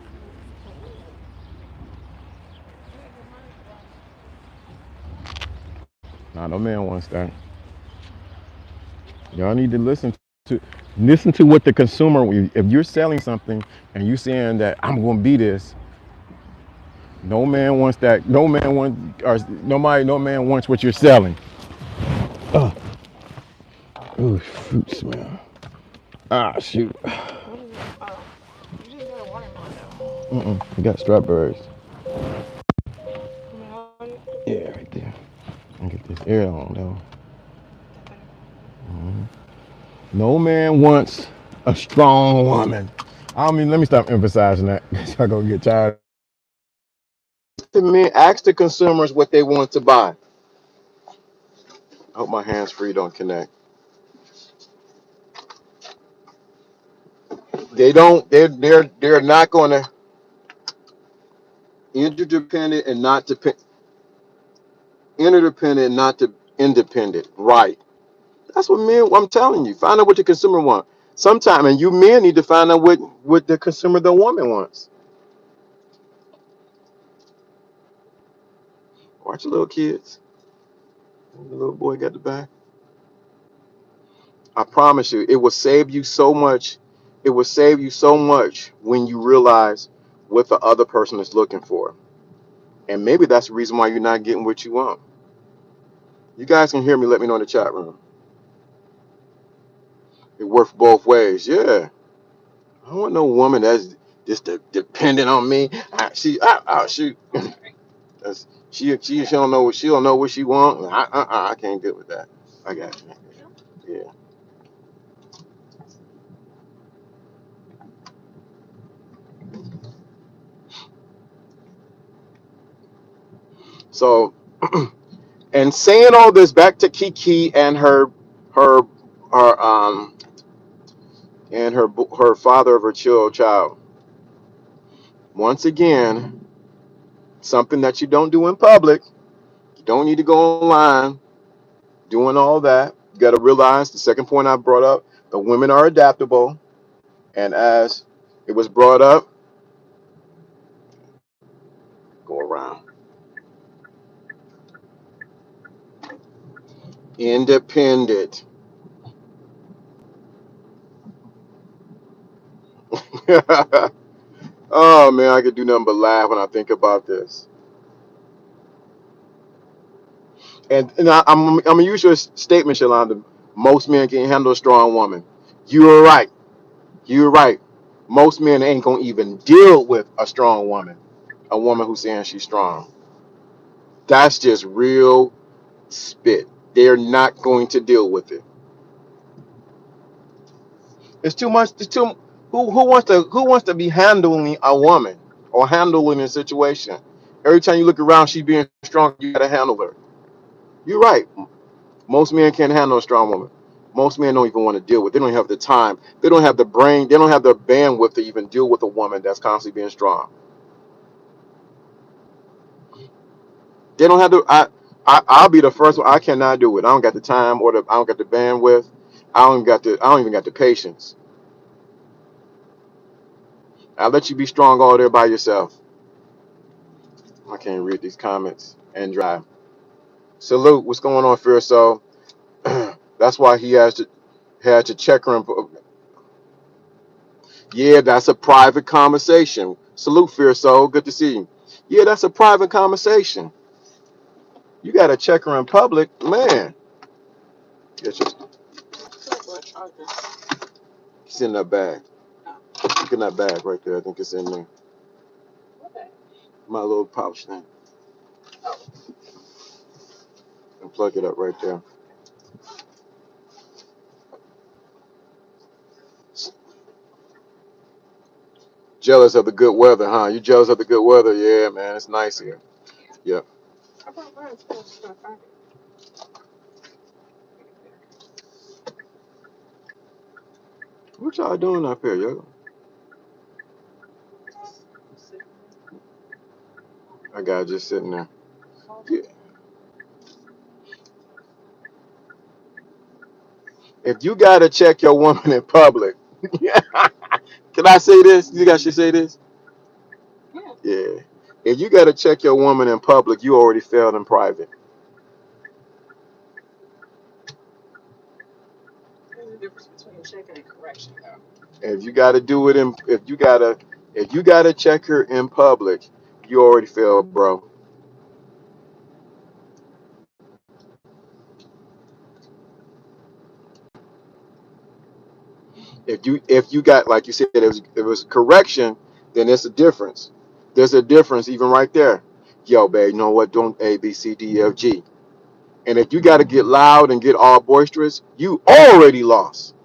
Nah, no man wants that. Y'all need to listen to what the consumer. If you're selling something and you saying that I'm gonna be this, no man wants that. No man wants. Or nobody. No man wants what you're selling. Oh, ooh, fruit smell. Ah, shoot. What is it? Oh, you just got a watermelon though. We got strawberries. I mean, how do you? Yeah, right there. I get this air on though. Okay. No man wants a strong woman. I mean, let me stop emphasizing that. I'm gonna get tired. The men ask the consumers what they want to buy. I hope my hands free don't connect. They don't. They're not going to interdependent and not depend. Interdependent, not to independent. Right. That's what men. I'm telling you. Find out what the consumer wants. Sometime, and you men need to find out what the consumer, the woman wants. Watch your little kids. The little boy got the back. I promise you, it will save you so much. It will save you so much when you realize what the other person is looking for. And maybe that's the reason why you're not getting what you want. You guys can hear me. Let me know in the chat room. It works both ways. Yeah. I don't want no woman that's just dependent on me. Shoot. She don't know what she want. I can't deal with that. I got you. Yeah. So, and saying all this back to Kiki and her her and her father of her child. Once again, something that you don't do in public. You don't need to go online doing all that. You got to realize the second point I brought up: the women are adaptable, and as it was brought up, go around independent. Oh man, I could do nothing but laugh when I think about this. I'm gonna use your statement, Shalonda. Most men can't handle a strong woman. You are right. You're right. Most men ain't gonna even deal with a strong woman, a woman who's saying she's strong. That's just real spit. They're not going to deal with it. It's too much. It's too. Who wants to be handling a woman or handling a situation? Every time you look around, she being strong. You gotta handle her. You're right. Most men can't handle a strong woman. Most men don't even want to deal with. They don't have the time. They don't have the brain. They don't have the bandwidth to even deal with a woman that's constantly being strong. They don't have the. I'll be the first one. I cannot do it. I don't got the time or the. I don't got the bandwidth. I don't even got the patience. I'll let you be strong all there by yourself. I can't read these comments and drive. Salute. What's going on, Fear? So that's why he had to check her. Yeah, that's a private conversation. Salute, Fear. So good to see you. Yeah, that's a private conversation. You got to check her in public, man. It's just it's in that bag. Look in that bag right there. I think it's in there. My little pouch thing. And plug it up right there. Jealous of the good weather, huh? You jealous of the good weather? Yeah, man. It's nice here. Yep. What y'all doing up here, yo? I got just sitting there. Yeah. If you gotta check your woman in public, can I say this? You guys should say this. Yeah. If you gotta check your woman in public, you already failed in private. If you gotta do it in, if you gotta check her in public, you already failed, bro. If you got, like you said, it was correction, then there's a difference. There's a difference even right there. Yo, babe, you know what? Don't A B C D E F G. And if you got to get loud and get all boisterous, you already lost.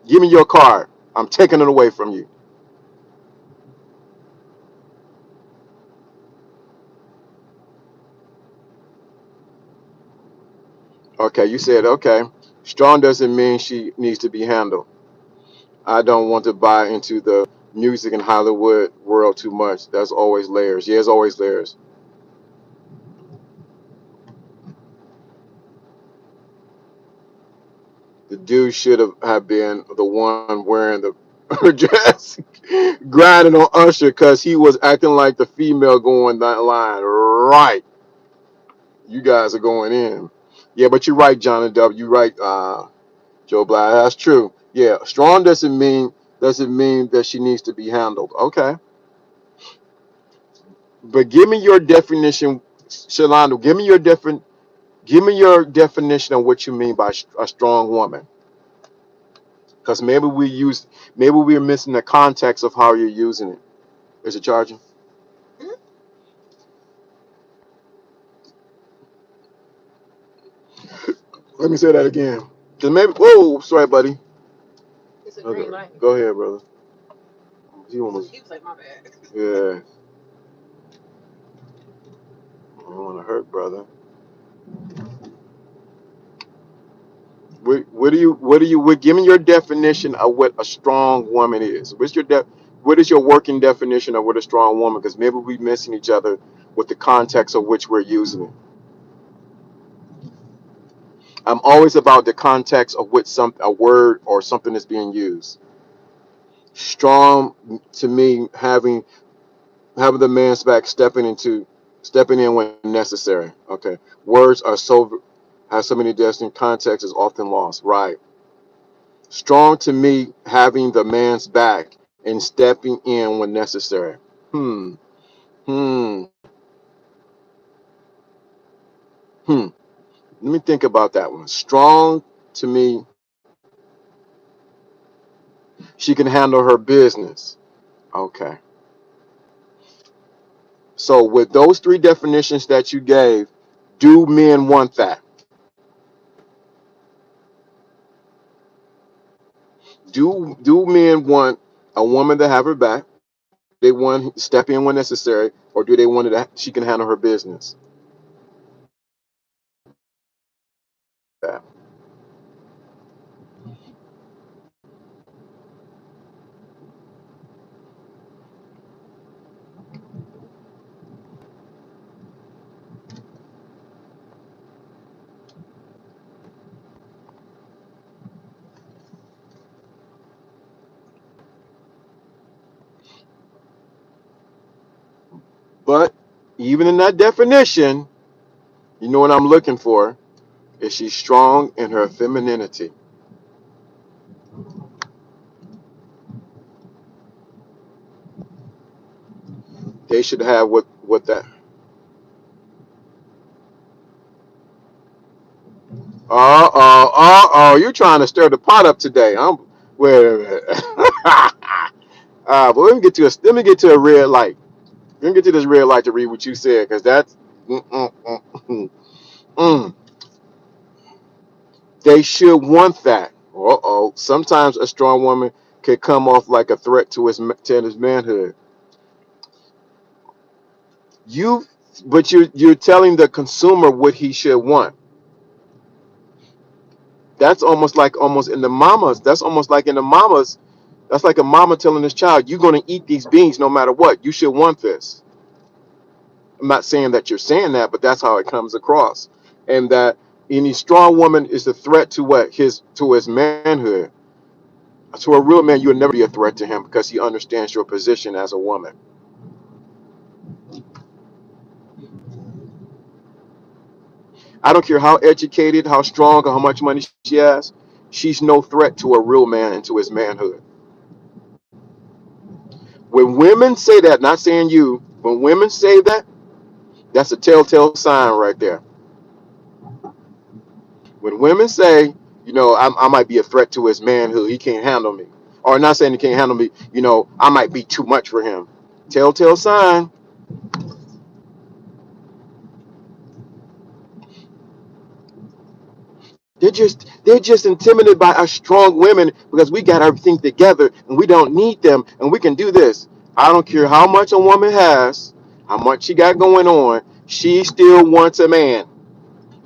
Give me your card. I'm taking it away from you. Okay, you said okay. Strong doesn't mean she needs to be handled. I don't want to buy into the music and Hollywood world too much. That's always layers. Yeah, it's always layers. The dude should have been the one wearing the dress, grinding on Usher because he was acting like the female going that line. Right. You guys are going in. Yeah, but you're right, John W. You're right, Joe Black. That's true. Yeah, strong doesn't mean that she needs to be handled. Okay, but give me your definition, Shalando. Give me your definition of what you mean by a strong woman. Because maybe we're missing the context of how you're using it. Is it charging? Let me say that again. Cause maybe. Whoa, sorry, buddy. Okay, go ahead, brother. He almost. Yeah, I don't want to hurt, brother. Give me your definition of what a strong woman is. What is your working definition of what a strong woman? Because maybe we're missing each other with the context of which we're using it. I'm always about the context of which a word or something is being used. Strong to me, having the man's back, stepping in when necessary. Okay, words are so have so many distinct contexts is often lost. Right. Strong to me, having the man's back and stepping in when necessary. Hmm. Hmm. Hmm. Let me think about that one. Strong to me, she can handle her business. Okay. So with those three definitions that you gave, do men want that? Do men want a woman to have her back? They want to step in when necessary, or do they want it that she can handle her business? That. But even in that definition, you know what I'm looking for? Is she strong in her femininity? They should have what that. You're trying to stir the pot up today. Wait a minute. But let me get to a red light. Let me get to this red light to read what you said, because that's mm, mm, mm, mm, mm. They should want that. Sometimes a strong woman can come off like a threat to his manhood. You, but you're telling the consumer what he should want. That's almost in the mamas. That's almost like in the mamas. That's like a mama telling his child, "You're going to eat these beans no matter what. You should want this." I'm not saying that you're saying that, but that's how it comes across, and that any strong woman is a threat to his manhood. To a real man, you'll never be a threat to him because he understands your position as a woman. I don't care how educated, how strong, or how much money she has. She's no threat to a real man and to his manhood. When women say that, not saying you, when women say that, that's a telltale sign right there. When women say, I might be a threat to his manhood, he can't handle me, or not saying he can't handle me, I might be too much for him. Telltale sign. They're just intimidated by us strong women because we got everything together and we don't need them and we can do this. I don't care how much a woman has, how much she got going on, she still wants a man.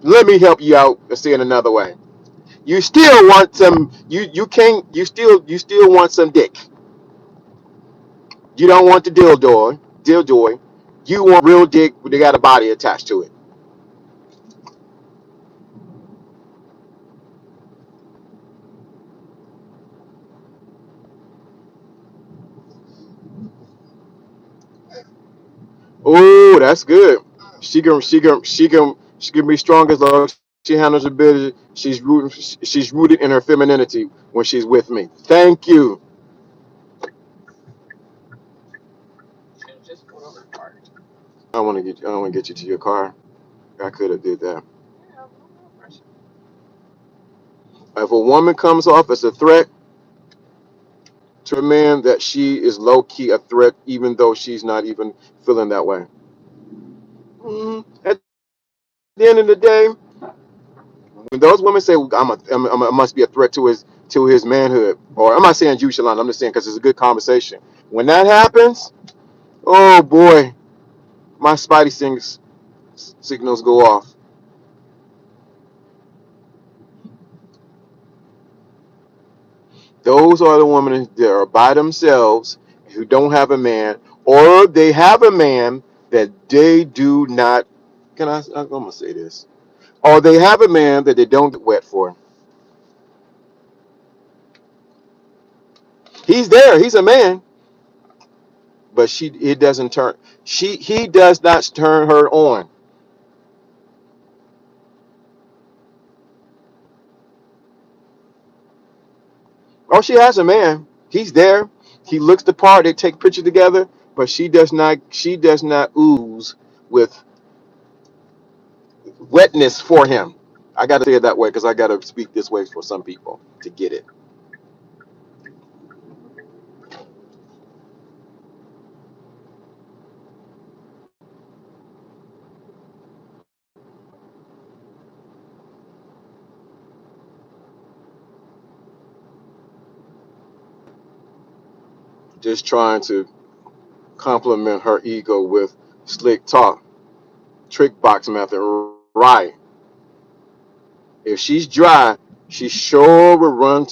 Let me help you out and say it another way. You still want some you can't you still want some dick. You don't want the dildo. You want real dick, but they got a body attached to it. Oh, that's good. She can be strong as long as she handles her business. She's rooted in her femininity when she's with me. Thank you. I don't want to get you to your car. I could have did that. If a woman comes off as a threat to a man, that she is low key a threat, even though she's not even feeling that way. At the end of the day, when those women say I must be a threat to his manhood, or I'm not saying you, Shalon. I'm just saying because it's a good conversation. When that happens, oh boy, my signals go off. Those are the women that are by themselves who don't have a man, or they have a man that they do not. I'm gonna say this, or they have a man that they don't get wet for. He's there. He's a man, but it doesn't turn. He does not turn her on. Oh, she has a man. He's there. He looks the part. They take pictures together, but she does not. She does not ooze with wetness for him. I got to say it that way because I got to speak this way for some people to get it. Just trying to compliment her ego with slick talk, trick box method. Right. If she's dry, she sure will run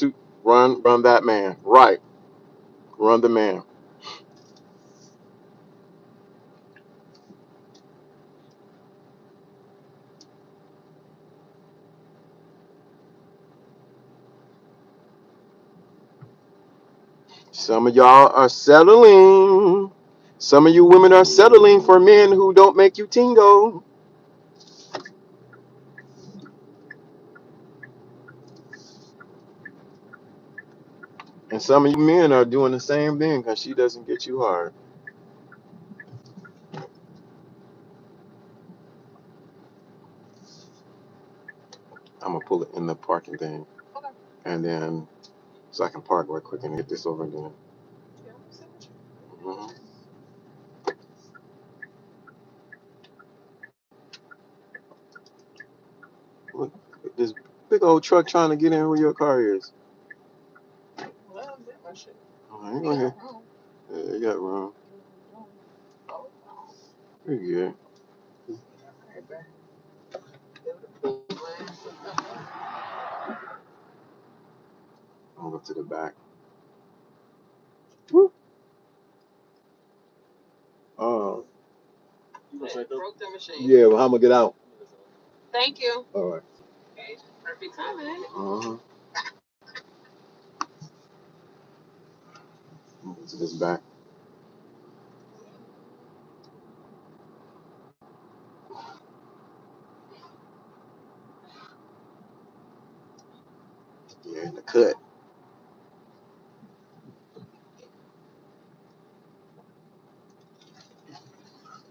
that man. Right. Run the man. Some of y'all are settling. Some of you women are settling for men who don't make you tingle. And some of you men are doing the same thing because she doesn't get you hard. I'm gonna pull it in the parking thing, and then so I can park real quick and get this over again. hmm Look, this big old truck trying to get in where your car is. Oh, I ain't gonna hear. Yeah, you got wrong. You I'm gonna go to the back. Woo. Oh, yeah. Well, how I'm gonna get out? Thank you. All right. Perfect timing. Uh-huh. I'm gonna go to this back. Yeah, in the cut.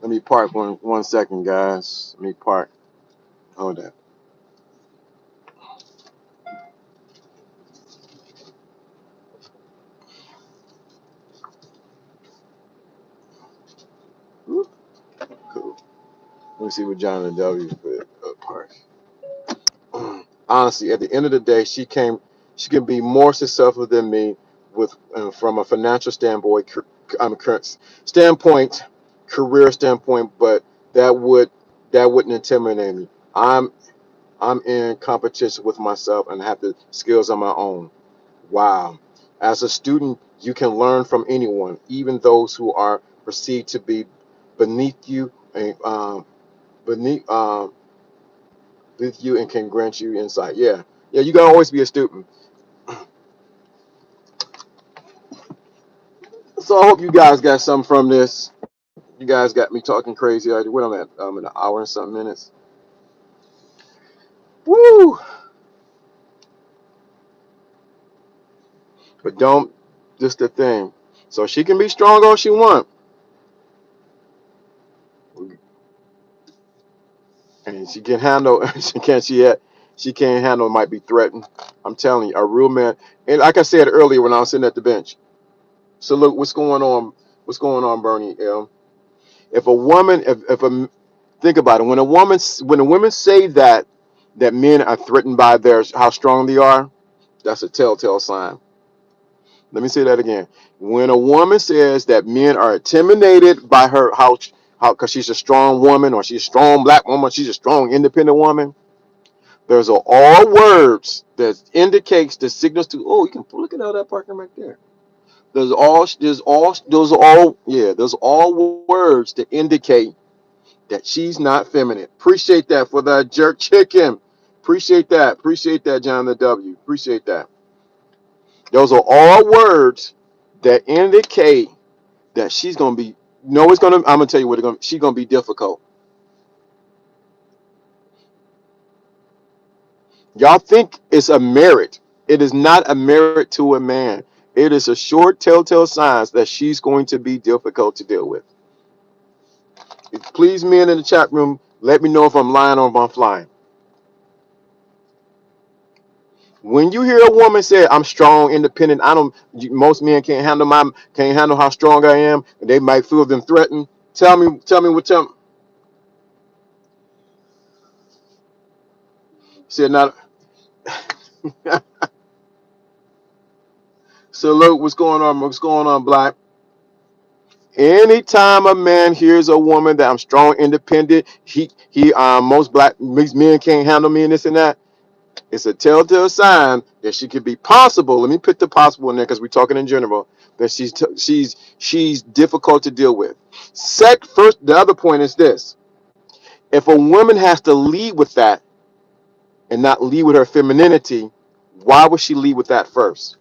Let me park 1 second, guys. Let me park. Hold that. Woo. Cool. Let me see what John and W put park. Honestly, at the end of the day, she can be more successful than me with from a financial standpoint, current standpoint, career standpoint, but that would that wouldn't intimidate me. I'm in competition with myself and have the skills on my own. Wow. As a student, you can learn from anyone, even those who are perceived to be beneath you and beneath with you and can grant you insight. Yeah. Yeah, you gotta always be a student. So I hope you guys got something from this. You guys got me talking crazy already. What I'm at? I'm in an hour and something minutes. Woo! But don't just the thing. So she can be strong all she want. And she can handle she can't handle might be threatened. I'm telling you, a real man. And like I said earlier when I was sitting at the bench. So look, what's going on? What's going on, Bernie? If a woman, if a think about it, when a women say that men are threatened by their how strong they are, that's a telltale sign. Let me say that again. When a woman says that men are intimidated by her how because she's a strong woman or she's a strong black woman, she's a strong independent woman. There's all words that indicates the signals to you can look at all that parking right there. There's all words to indicate that she's not feminine. Appreciate that for the jerk chicken. Appreciate that. Appreciate that, John the W. Appreciate that. Those are all words that indicate that she's gonna be. No, it's gonna. I'm gonna tell you what it's gonna. She's gonna be difficult. Y'all think it's a merit. It is not a merit to a man. It is a short telltale signs that she's going to be difficult to deal with. Please, men in the chat room, let me know if I'm lying or if I'm flying. When you hear a woman say, "I'm strong, independent," most men can't handle how strong I am, and they might feel them threatened. Tell me what tell. Said not. So look, what's going on? What's going on, Black? Anytime a man hears a woman that I'm strong, independent, most men can't handle me and this and that. It's a telltale sign that she could be possible. Let me put the possible in there because we're talking in general. That she's difficult to deal with. First, the other point is this: if a woman has to lead with that and not lead with her femininity, why would she lead with that first?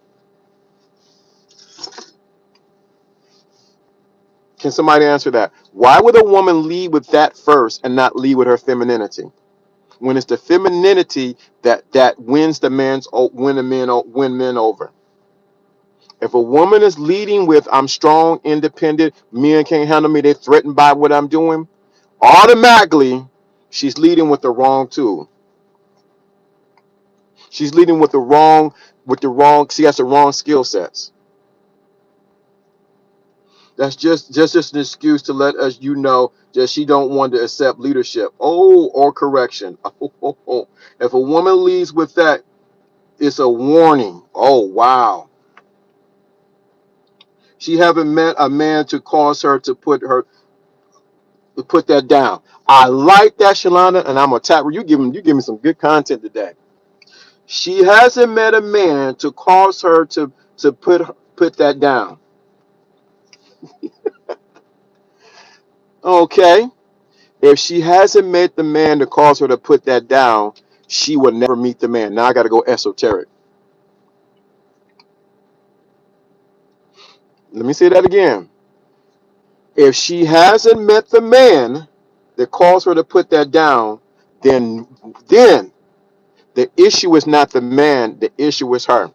Can somebody answer that? Why would a woman lead with that first and not lead with her femininity? When it's the femininity that wins win men over. If a woman is leading with "I'm strong, independent, men can't handle me, they're threatened by what I'm doing," automatically she's leading with the wrong tool. She's leading with the wrong. She has the wrong skill sets. That's just an excuse to let us know that she don't want to accept leadership. Oh, or correction. Oh, oh, oh. If a woman leads with that, it's a warning. Oh, wow. She haven't met a man to cause her to put that down. I like that, Shalana, and I'm gonna tap her. You give me some good content today. She hasn't met a man to cause her to put that down. Okay. If she hasn't met the man to cause her to put that down, she will never meet the man. Now I got to go esoteric. Let me say that again. If she hasn't met the man that caused her to put that down, then the issue is not the man, the issue is her.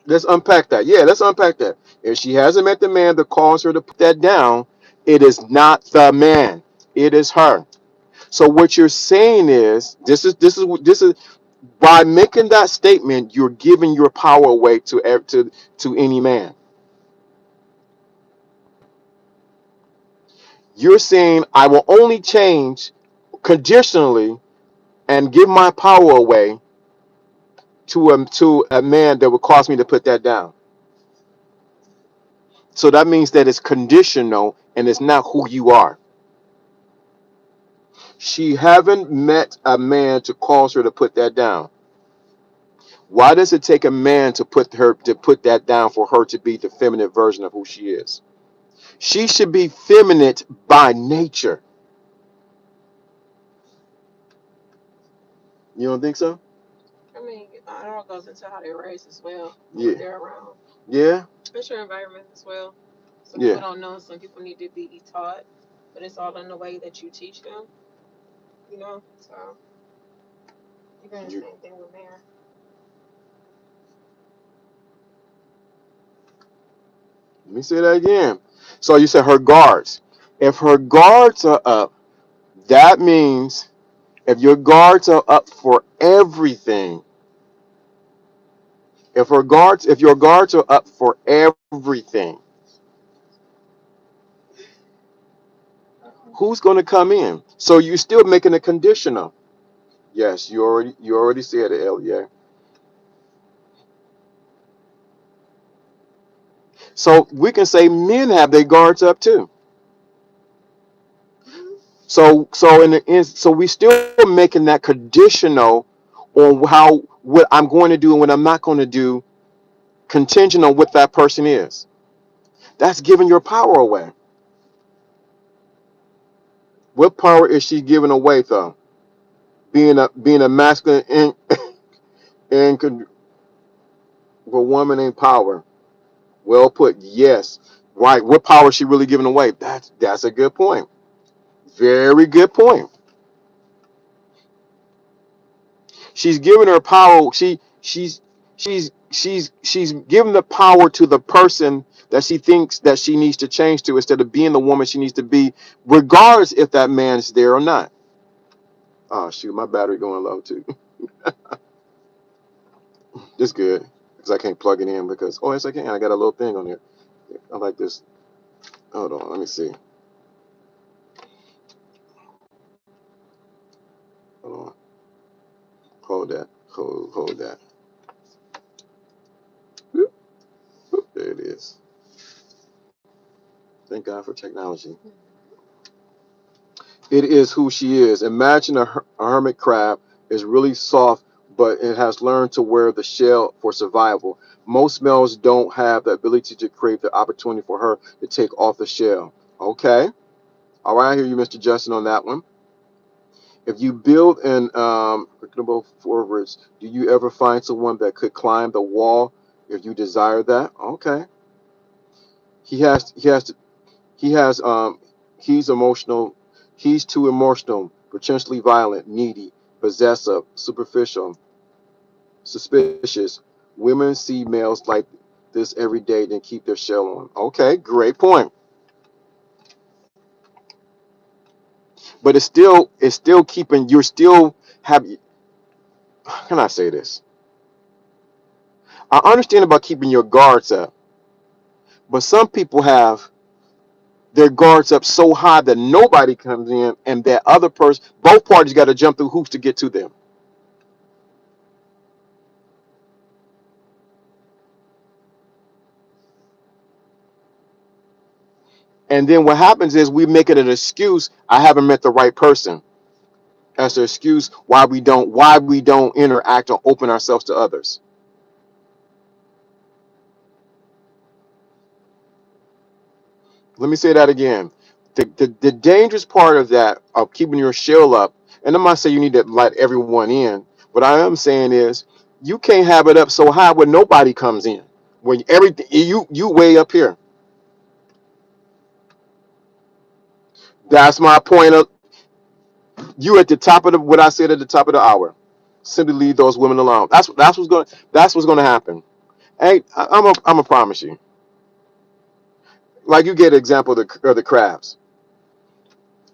Let's unpack that. Yeah, let's unpack that. If she hasn't met the man that caused her to put that down, it is not the man. It is her. So what you're saying is this is by making that statement, you're giving your power away to any man. You're saying I will only change conditionally and give my power away to a man that would cause me to put that down. So that means that it's conditional and it's not who you are. She haven't met a man to cause her to put that down. Why does it take a man to put that down for her to be the feminine version of who she is? She should be feminine by nature. You don't think so? I mean, it all goes into how they're raised as well, and what Yeah. they're around. Yeah. It's your environment as well. Some people Yeah. don't know. Some people need to be taught, but it's all in the way that you teach them. You know, so even the You, same thing with men. let me say that again. So you said her guards. If her guards are up, that means if your guards are up for everything, if your guards are up for everything, who's going to come in? So you're still making a conditional. Yes, you already said it, Elia. So we can say men have their guards up too. Mm-hmm. So we still making that conditional on how what I'm going to do and what I'm not going to do, contingent on what that person is. That's giving your power away. What power is she giving away though? Being a masculine and for woman ain't power. Well put. Yes. Right. What power is she really giving away? That's a good point. Very good point. She's giving her power. She's giving the power to the person that she thinks that she needs to change to instead of being the woman she needs to be, regardless if that man's there or not. Oh shoot, my battery going low too. It's good because I can't plug it in because oh yes I can. I got a little thing on there. I like this. Hold on, let me see. Hold on. Hold that. Hold that. Whoop, whoop, there it is. Thank God for technology. It is who she is. Imagine a hermit crab is really soft, but it has learned to wear the shell for survival. Most males don't have the ability to create the opportunity for her to take off the shell. Okay. All right, I hear you, Mr. Justin, on that one. If you build an predictable forwards, do you ever find someone that could climb the wall if you desire that? Okay. He has to He has he's emotional. He's too emotional, potentially violent, needy, possessive, superficial, suspicious. Women see males like this every day, then keep their shell on. Okay, great point. But it's still keeping. You're still Have you, how can I say this? I understand about keeping your guards up, but some people have their guards up so high that nobody comes in, and that other person, both parties got to jump through hoops to get to them. And then what happens is we make it an excuse. I haven't met the right person. That's the excuse why we don't interact or open ourselves to others. Let me say that again. The dangerous part of that, of keeping your shell up, and I'm not saying you need to let everyone in. What I am saying is you can't have it up so high where nobody comes in. When everything you way up here. That's my point of you at the top of the what I said at the top of the hour. Simply leave those women alone. That's what's gonna happen. Hey, I'm a promise you. Like you get an example of the crabs.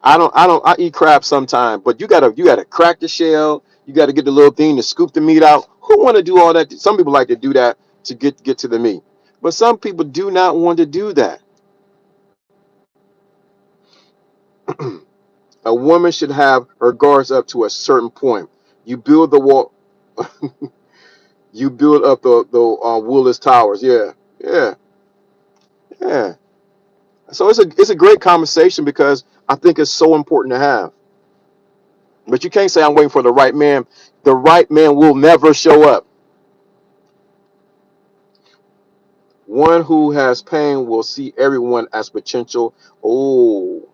I eat crab sometime, but you gotta crack the shell. You gotta get the little thing to scoop the meat out. Who want to do all that? Some people like to do that to get to the meat, but some people do not want to do that. A woman should have her guards up to a certain point. You build the wall. You build up the Willis Towers. Yeah, yeah, yeah. So it's a great conversation because I think it's so important to have. But you can't say I'm waiting for the right man. The right man will never show up. One who has pain will see everyone as potential, oh,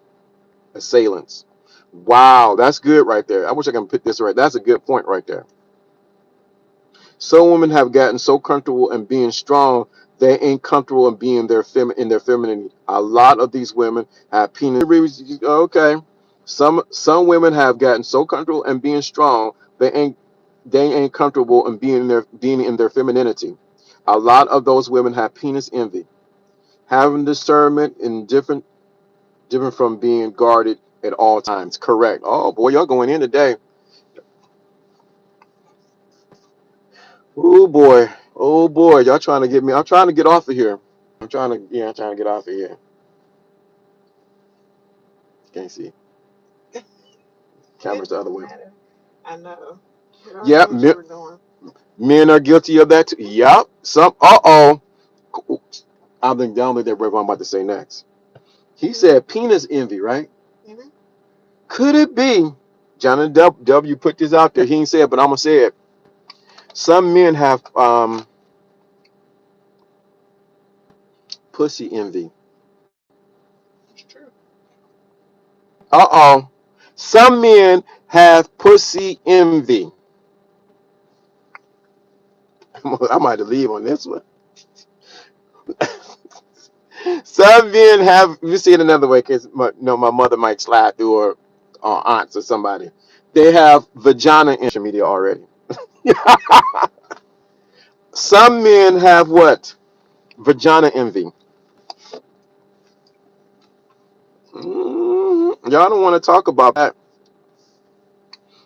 assailants. Wow, that's good right there. I wish I can put this right. That's a good point right there. Some women have gotten so comfortable in being strong, they ain't comfortable in being in their femininity. A lot of these women have penis. Okay, some women have gotten so comfortable in being strong, they ain't comfortable in being in their femininity. A lot of those women have penis envy. Having discernment in different from being guarded at all times. Correct. Oh boy, y'all going in today. Oh boy. Oh boy, y'all trying to get me. I'm trying to get off of here. I'm trying to get off of here. Can't see. It Camera's the other don't way. matter. I know. But I know Yep, what you were doing. men are guilty of that too. Yep. Some I don't think they're what I'm about to say next. He Mm-hmm. said penis envy, right? Mm-hmm. Could it be? John W put this out there. He ain't said, but I'm gonna say it. Some men have pussy envy. It's true. Uh oh. Some men have pussy envy. I might have to leave on this one. Some men have. You see it another way, because my mother might slide through, or aunts or somebody. They have vagina media already. Some men have what? Vagina envy. Y'all don't want to talk about that.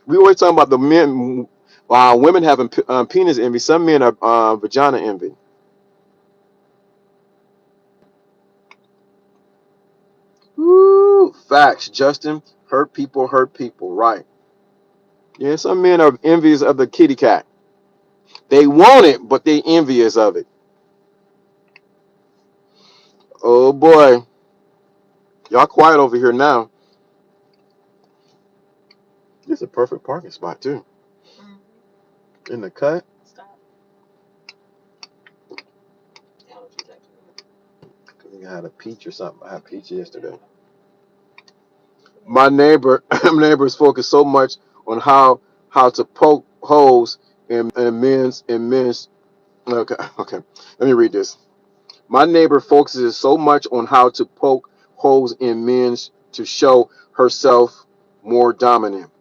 We always talking about the men. Women having penis envy. Some men are vagina envy. Woo, facts, Justin. Hurt people. Right. Yeah, some men are envious of the kitty cat. They want it, but they envious of it. Oh boy, y'all quiet over here now. This is a perfect parking spot too. Mm-hmm. In the cut. Stop. Yeah, what you texting me? I think I had a peach or something. I had peach yesterday. Yeah. Yeah. My neighbors focus so much on how to poke holes in men's. Okay, okay. Let me read this. My neighbor focuses so much on how to poke holes in men's to show herself more dominant,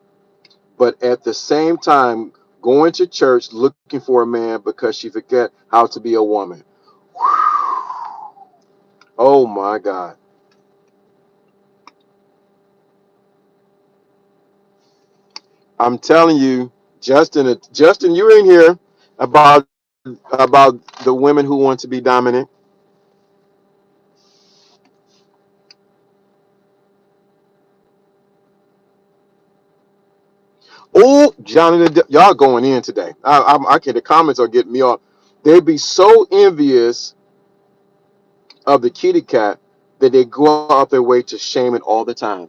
but at the same time going to church looking for a man because she forget how to be a woman. Oh my God. I'm telling you, Justin, you're in here about the women who want to be dominant. Oh, Johnny, y'all going in today. I can. The comments are getting me off. They'd be so envious of the kitty cat that they go out their way to shame it all the time.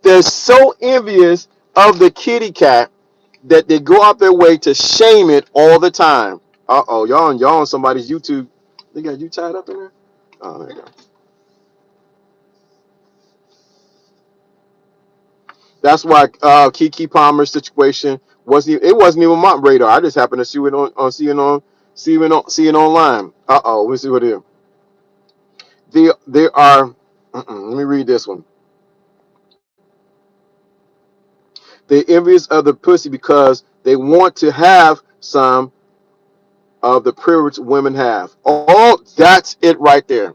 They're so envious of the kitty cat that they go out their way to shame it all the time. Uh-oh, y'all on somebody's YouTube. They got you tied up in there? Oh, there you go. That's why Kiki Palmer's situation wasn't even my radar. I just happened to see it see it online. Uh-oh, let me see what it is. They are let me read this one. They're envious of the pussy because they want to have some of the privilege women have. Oh, that's it right there.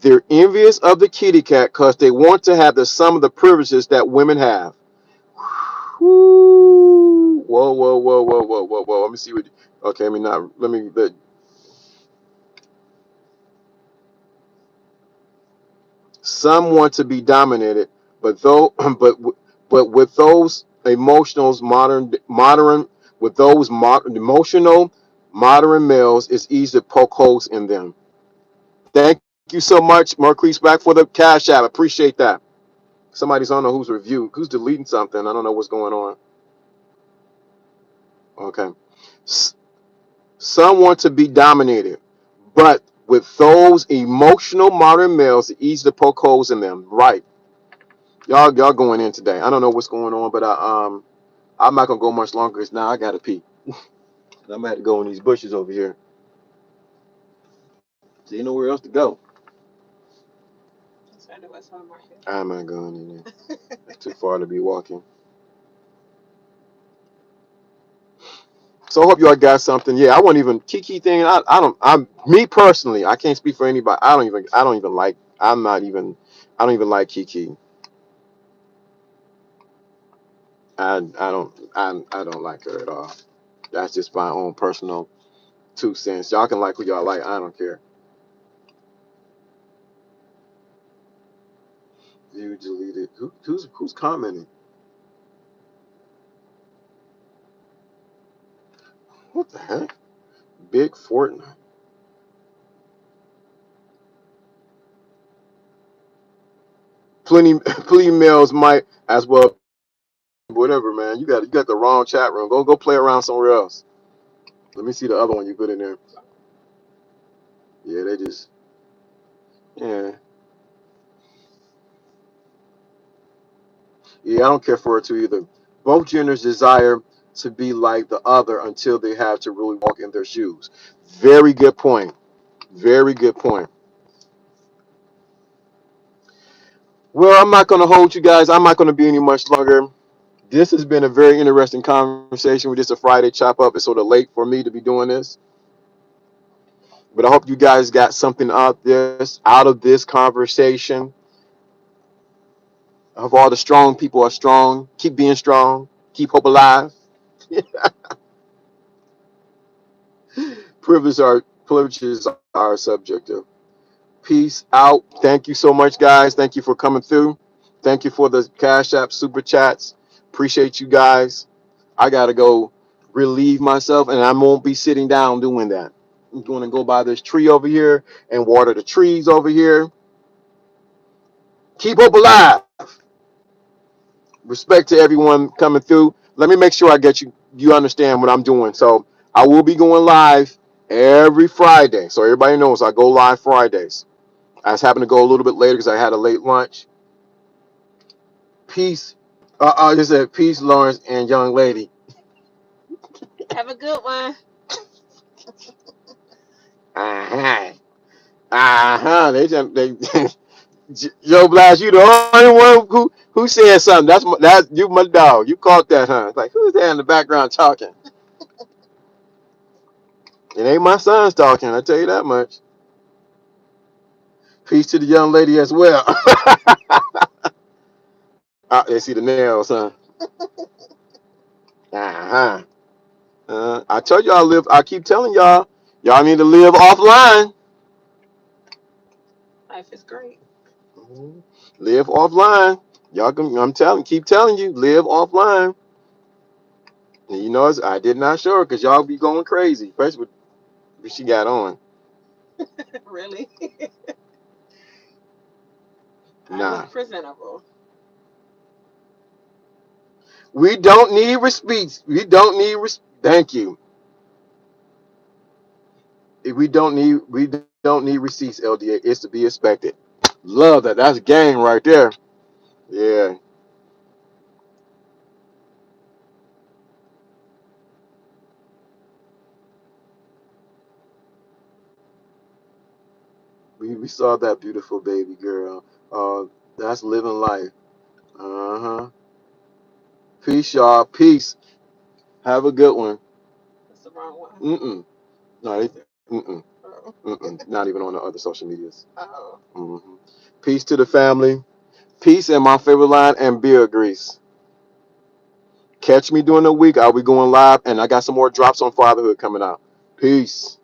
They're envious of the kitty cat because they want to have some of the privileges that women have. Woo. Whoa. Let me see what. Okay, let me not. Let me. Some want to be dominated, but though, but with those emotionals, modern, with those emotional, modern males, it's easy to poke holes in them. Thank you so much, Marquise, back for the cash app. Appreciate that. Somebody's, I don't know who's deleting something. I don't know what's going on. Okay. Some want to be dominated, but with those emotional modern males, it's easy to poke holes in them. Right. Y'all going in today. I don't know what's going on, but I'm not gonna go much longer because now I gotta pee. I'm gonna have to go in these bushes over here. So you know where else to go. Inside the West Hall Market. I'm not going in there. It's too far to be walking. So I hope y'all got something. Yeah, I won't even Kiki thing. I'm me personally. I can't speak for anybody. I don't even like. I don't even like Kiki. I don't like her at all. That's just my own personal 2 cents. Y'all can like who y'all like. I don't care. You deleted. Who's commenting? What the heck? Big Fortnite. Plenty males might as well. Whatever, man. You got the wrong chat room. Go play around somewhere else. Let me see the other one you put in there. Yeah, they just yeah. Yeah, I don't care for it too either. Both genders desire to be like the other until they have to really walk in their shoes. Very good point. Very good point. Well, I'm not going to hold you guys. I'm not going to be any much longer. This has been a very interesting conversation. We're just a Friday chop up. It's sort of late for me to be doing this, but I hope you guys got something out of this conversation. I hope all the strong people are strong. Keep being strong. Keep hope alive. Privileges are subjective. Peace out. Thank you so much, guys. Thank you for coming through. Thank you for the Cash App super chats. Appreciate you guys. I gotta go relieve myself, and I won't be sitting down doing that. I'm going to go by this tree over here and water the trees over here. Keep hope alive. Respect to everyone coming through. Let me make sure I get you. You understand what I'm doing. So I will be going live every Friday. So everybody knows I go live Fridays. I just happened to go a little bit later because I had a late lunch. Peace. I just said peace, Lawrence and young lady. Have a good one. Uh-huh. Uh-huh. They Joe Blast, you the only one who said something. That's you my dog. You caught that, huh? It's like, who's there in the background talking? It ain't my sons talking, I tell you that much. Peace to the young lady as well. They see the nails, huh? Uh-huh. I told y'all live. I keep telling y'all, y'all need to live offline. Life is great. Mhm. Live offline. Y'all can. Keep telling you, live offline. And you know, I did not show her because y'all be going crazy, especially with what she got on. Really? I Nah, look presentable. we don't need receipts. We don't need. Thank you. We don't need receipts. LDA. It's to be expected. Love that. That's gang right there. Yeah. We saw that beautiful baby girl. That's living life. Uh-huh. Peace, y'all. Peace. Have a good one. That's the wrong one. Mm-mm. No, mm-mm. Oh. Mm-mm. Not even on the other social medias. Oh. hmm Peace to the family. Peace and my favorite line and beer grease. Catch me during the week. I'll be going live and I got some more drops on fatherhood coming out. Peace.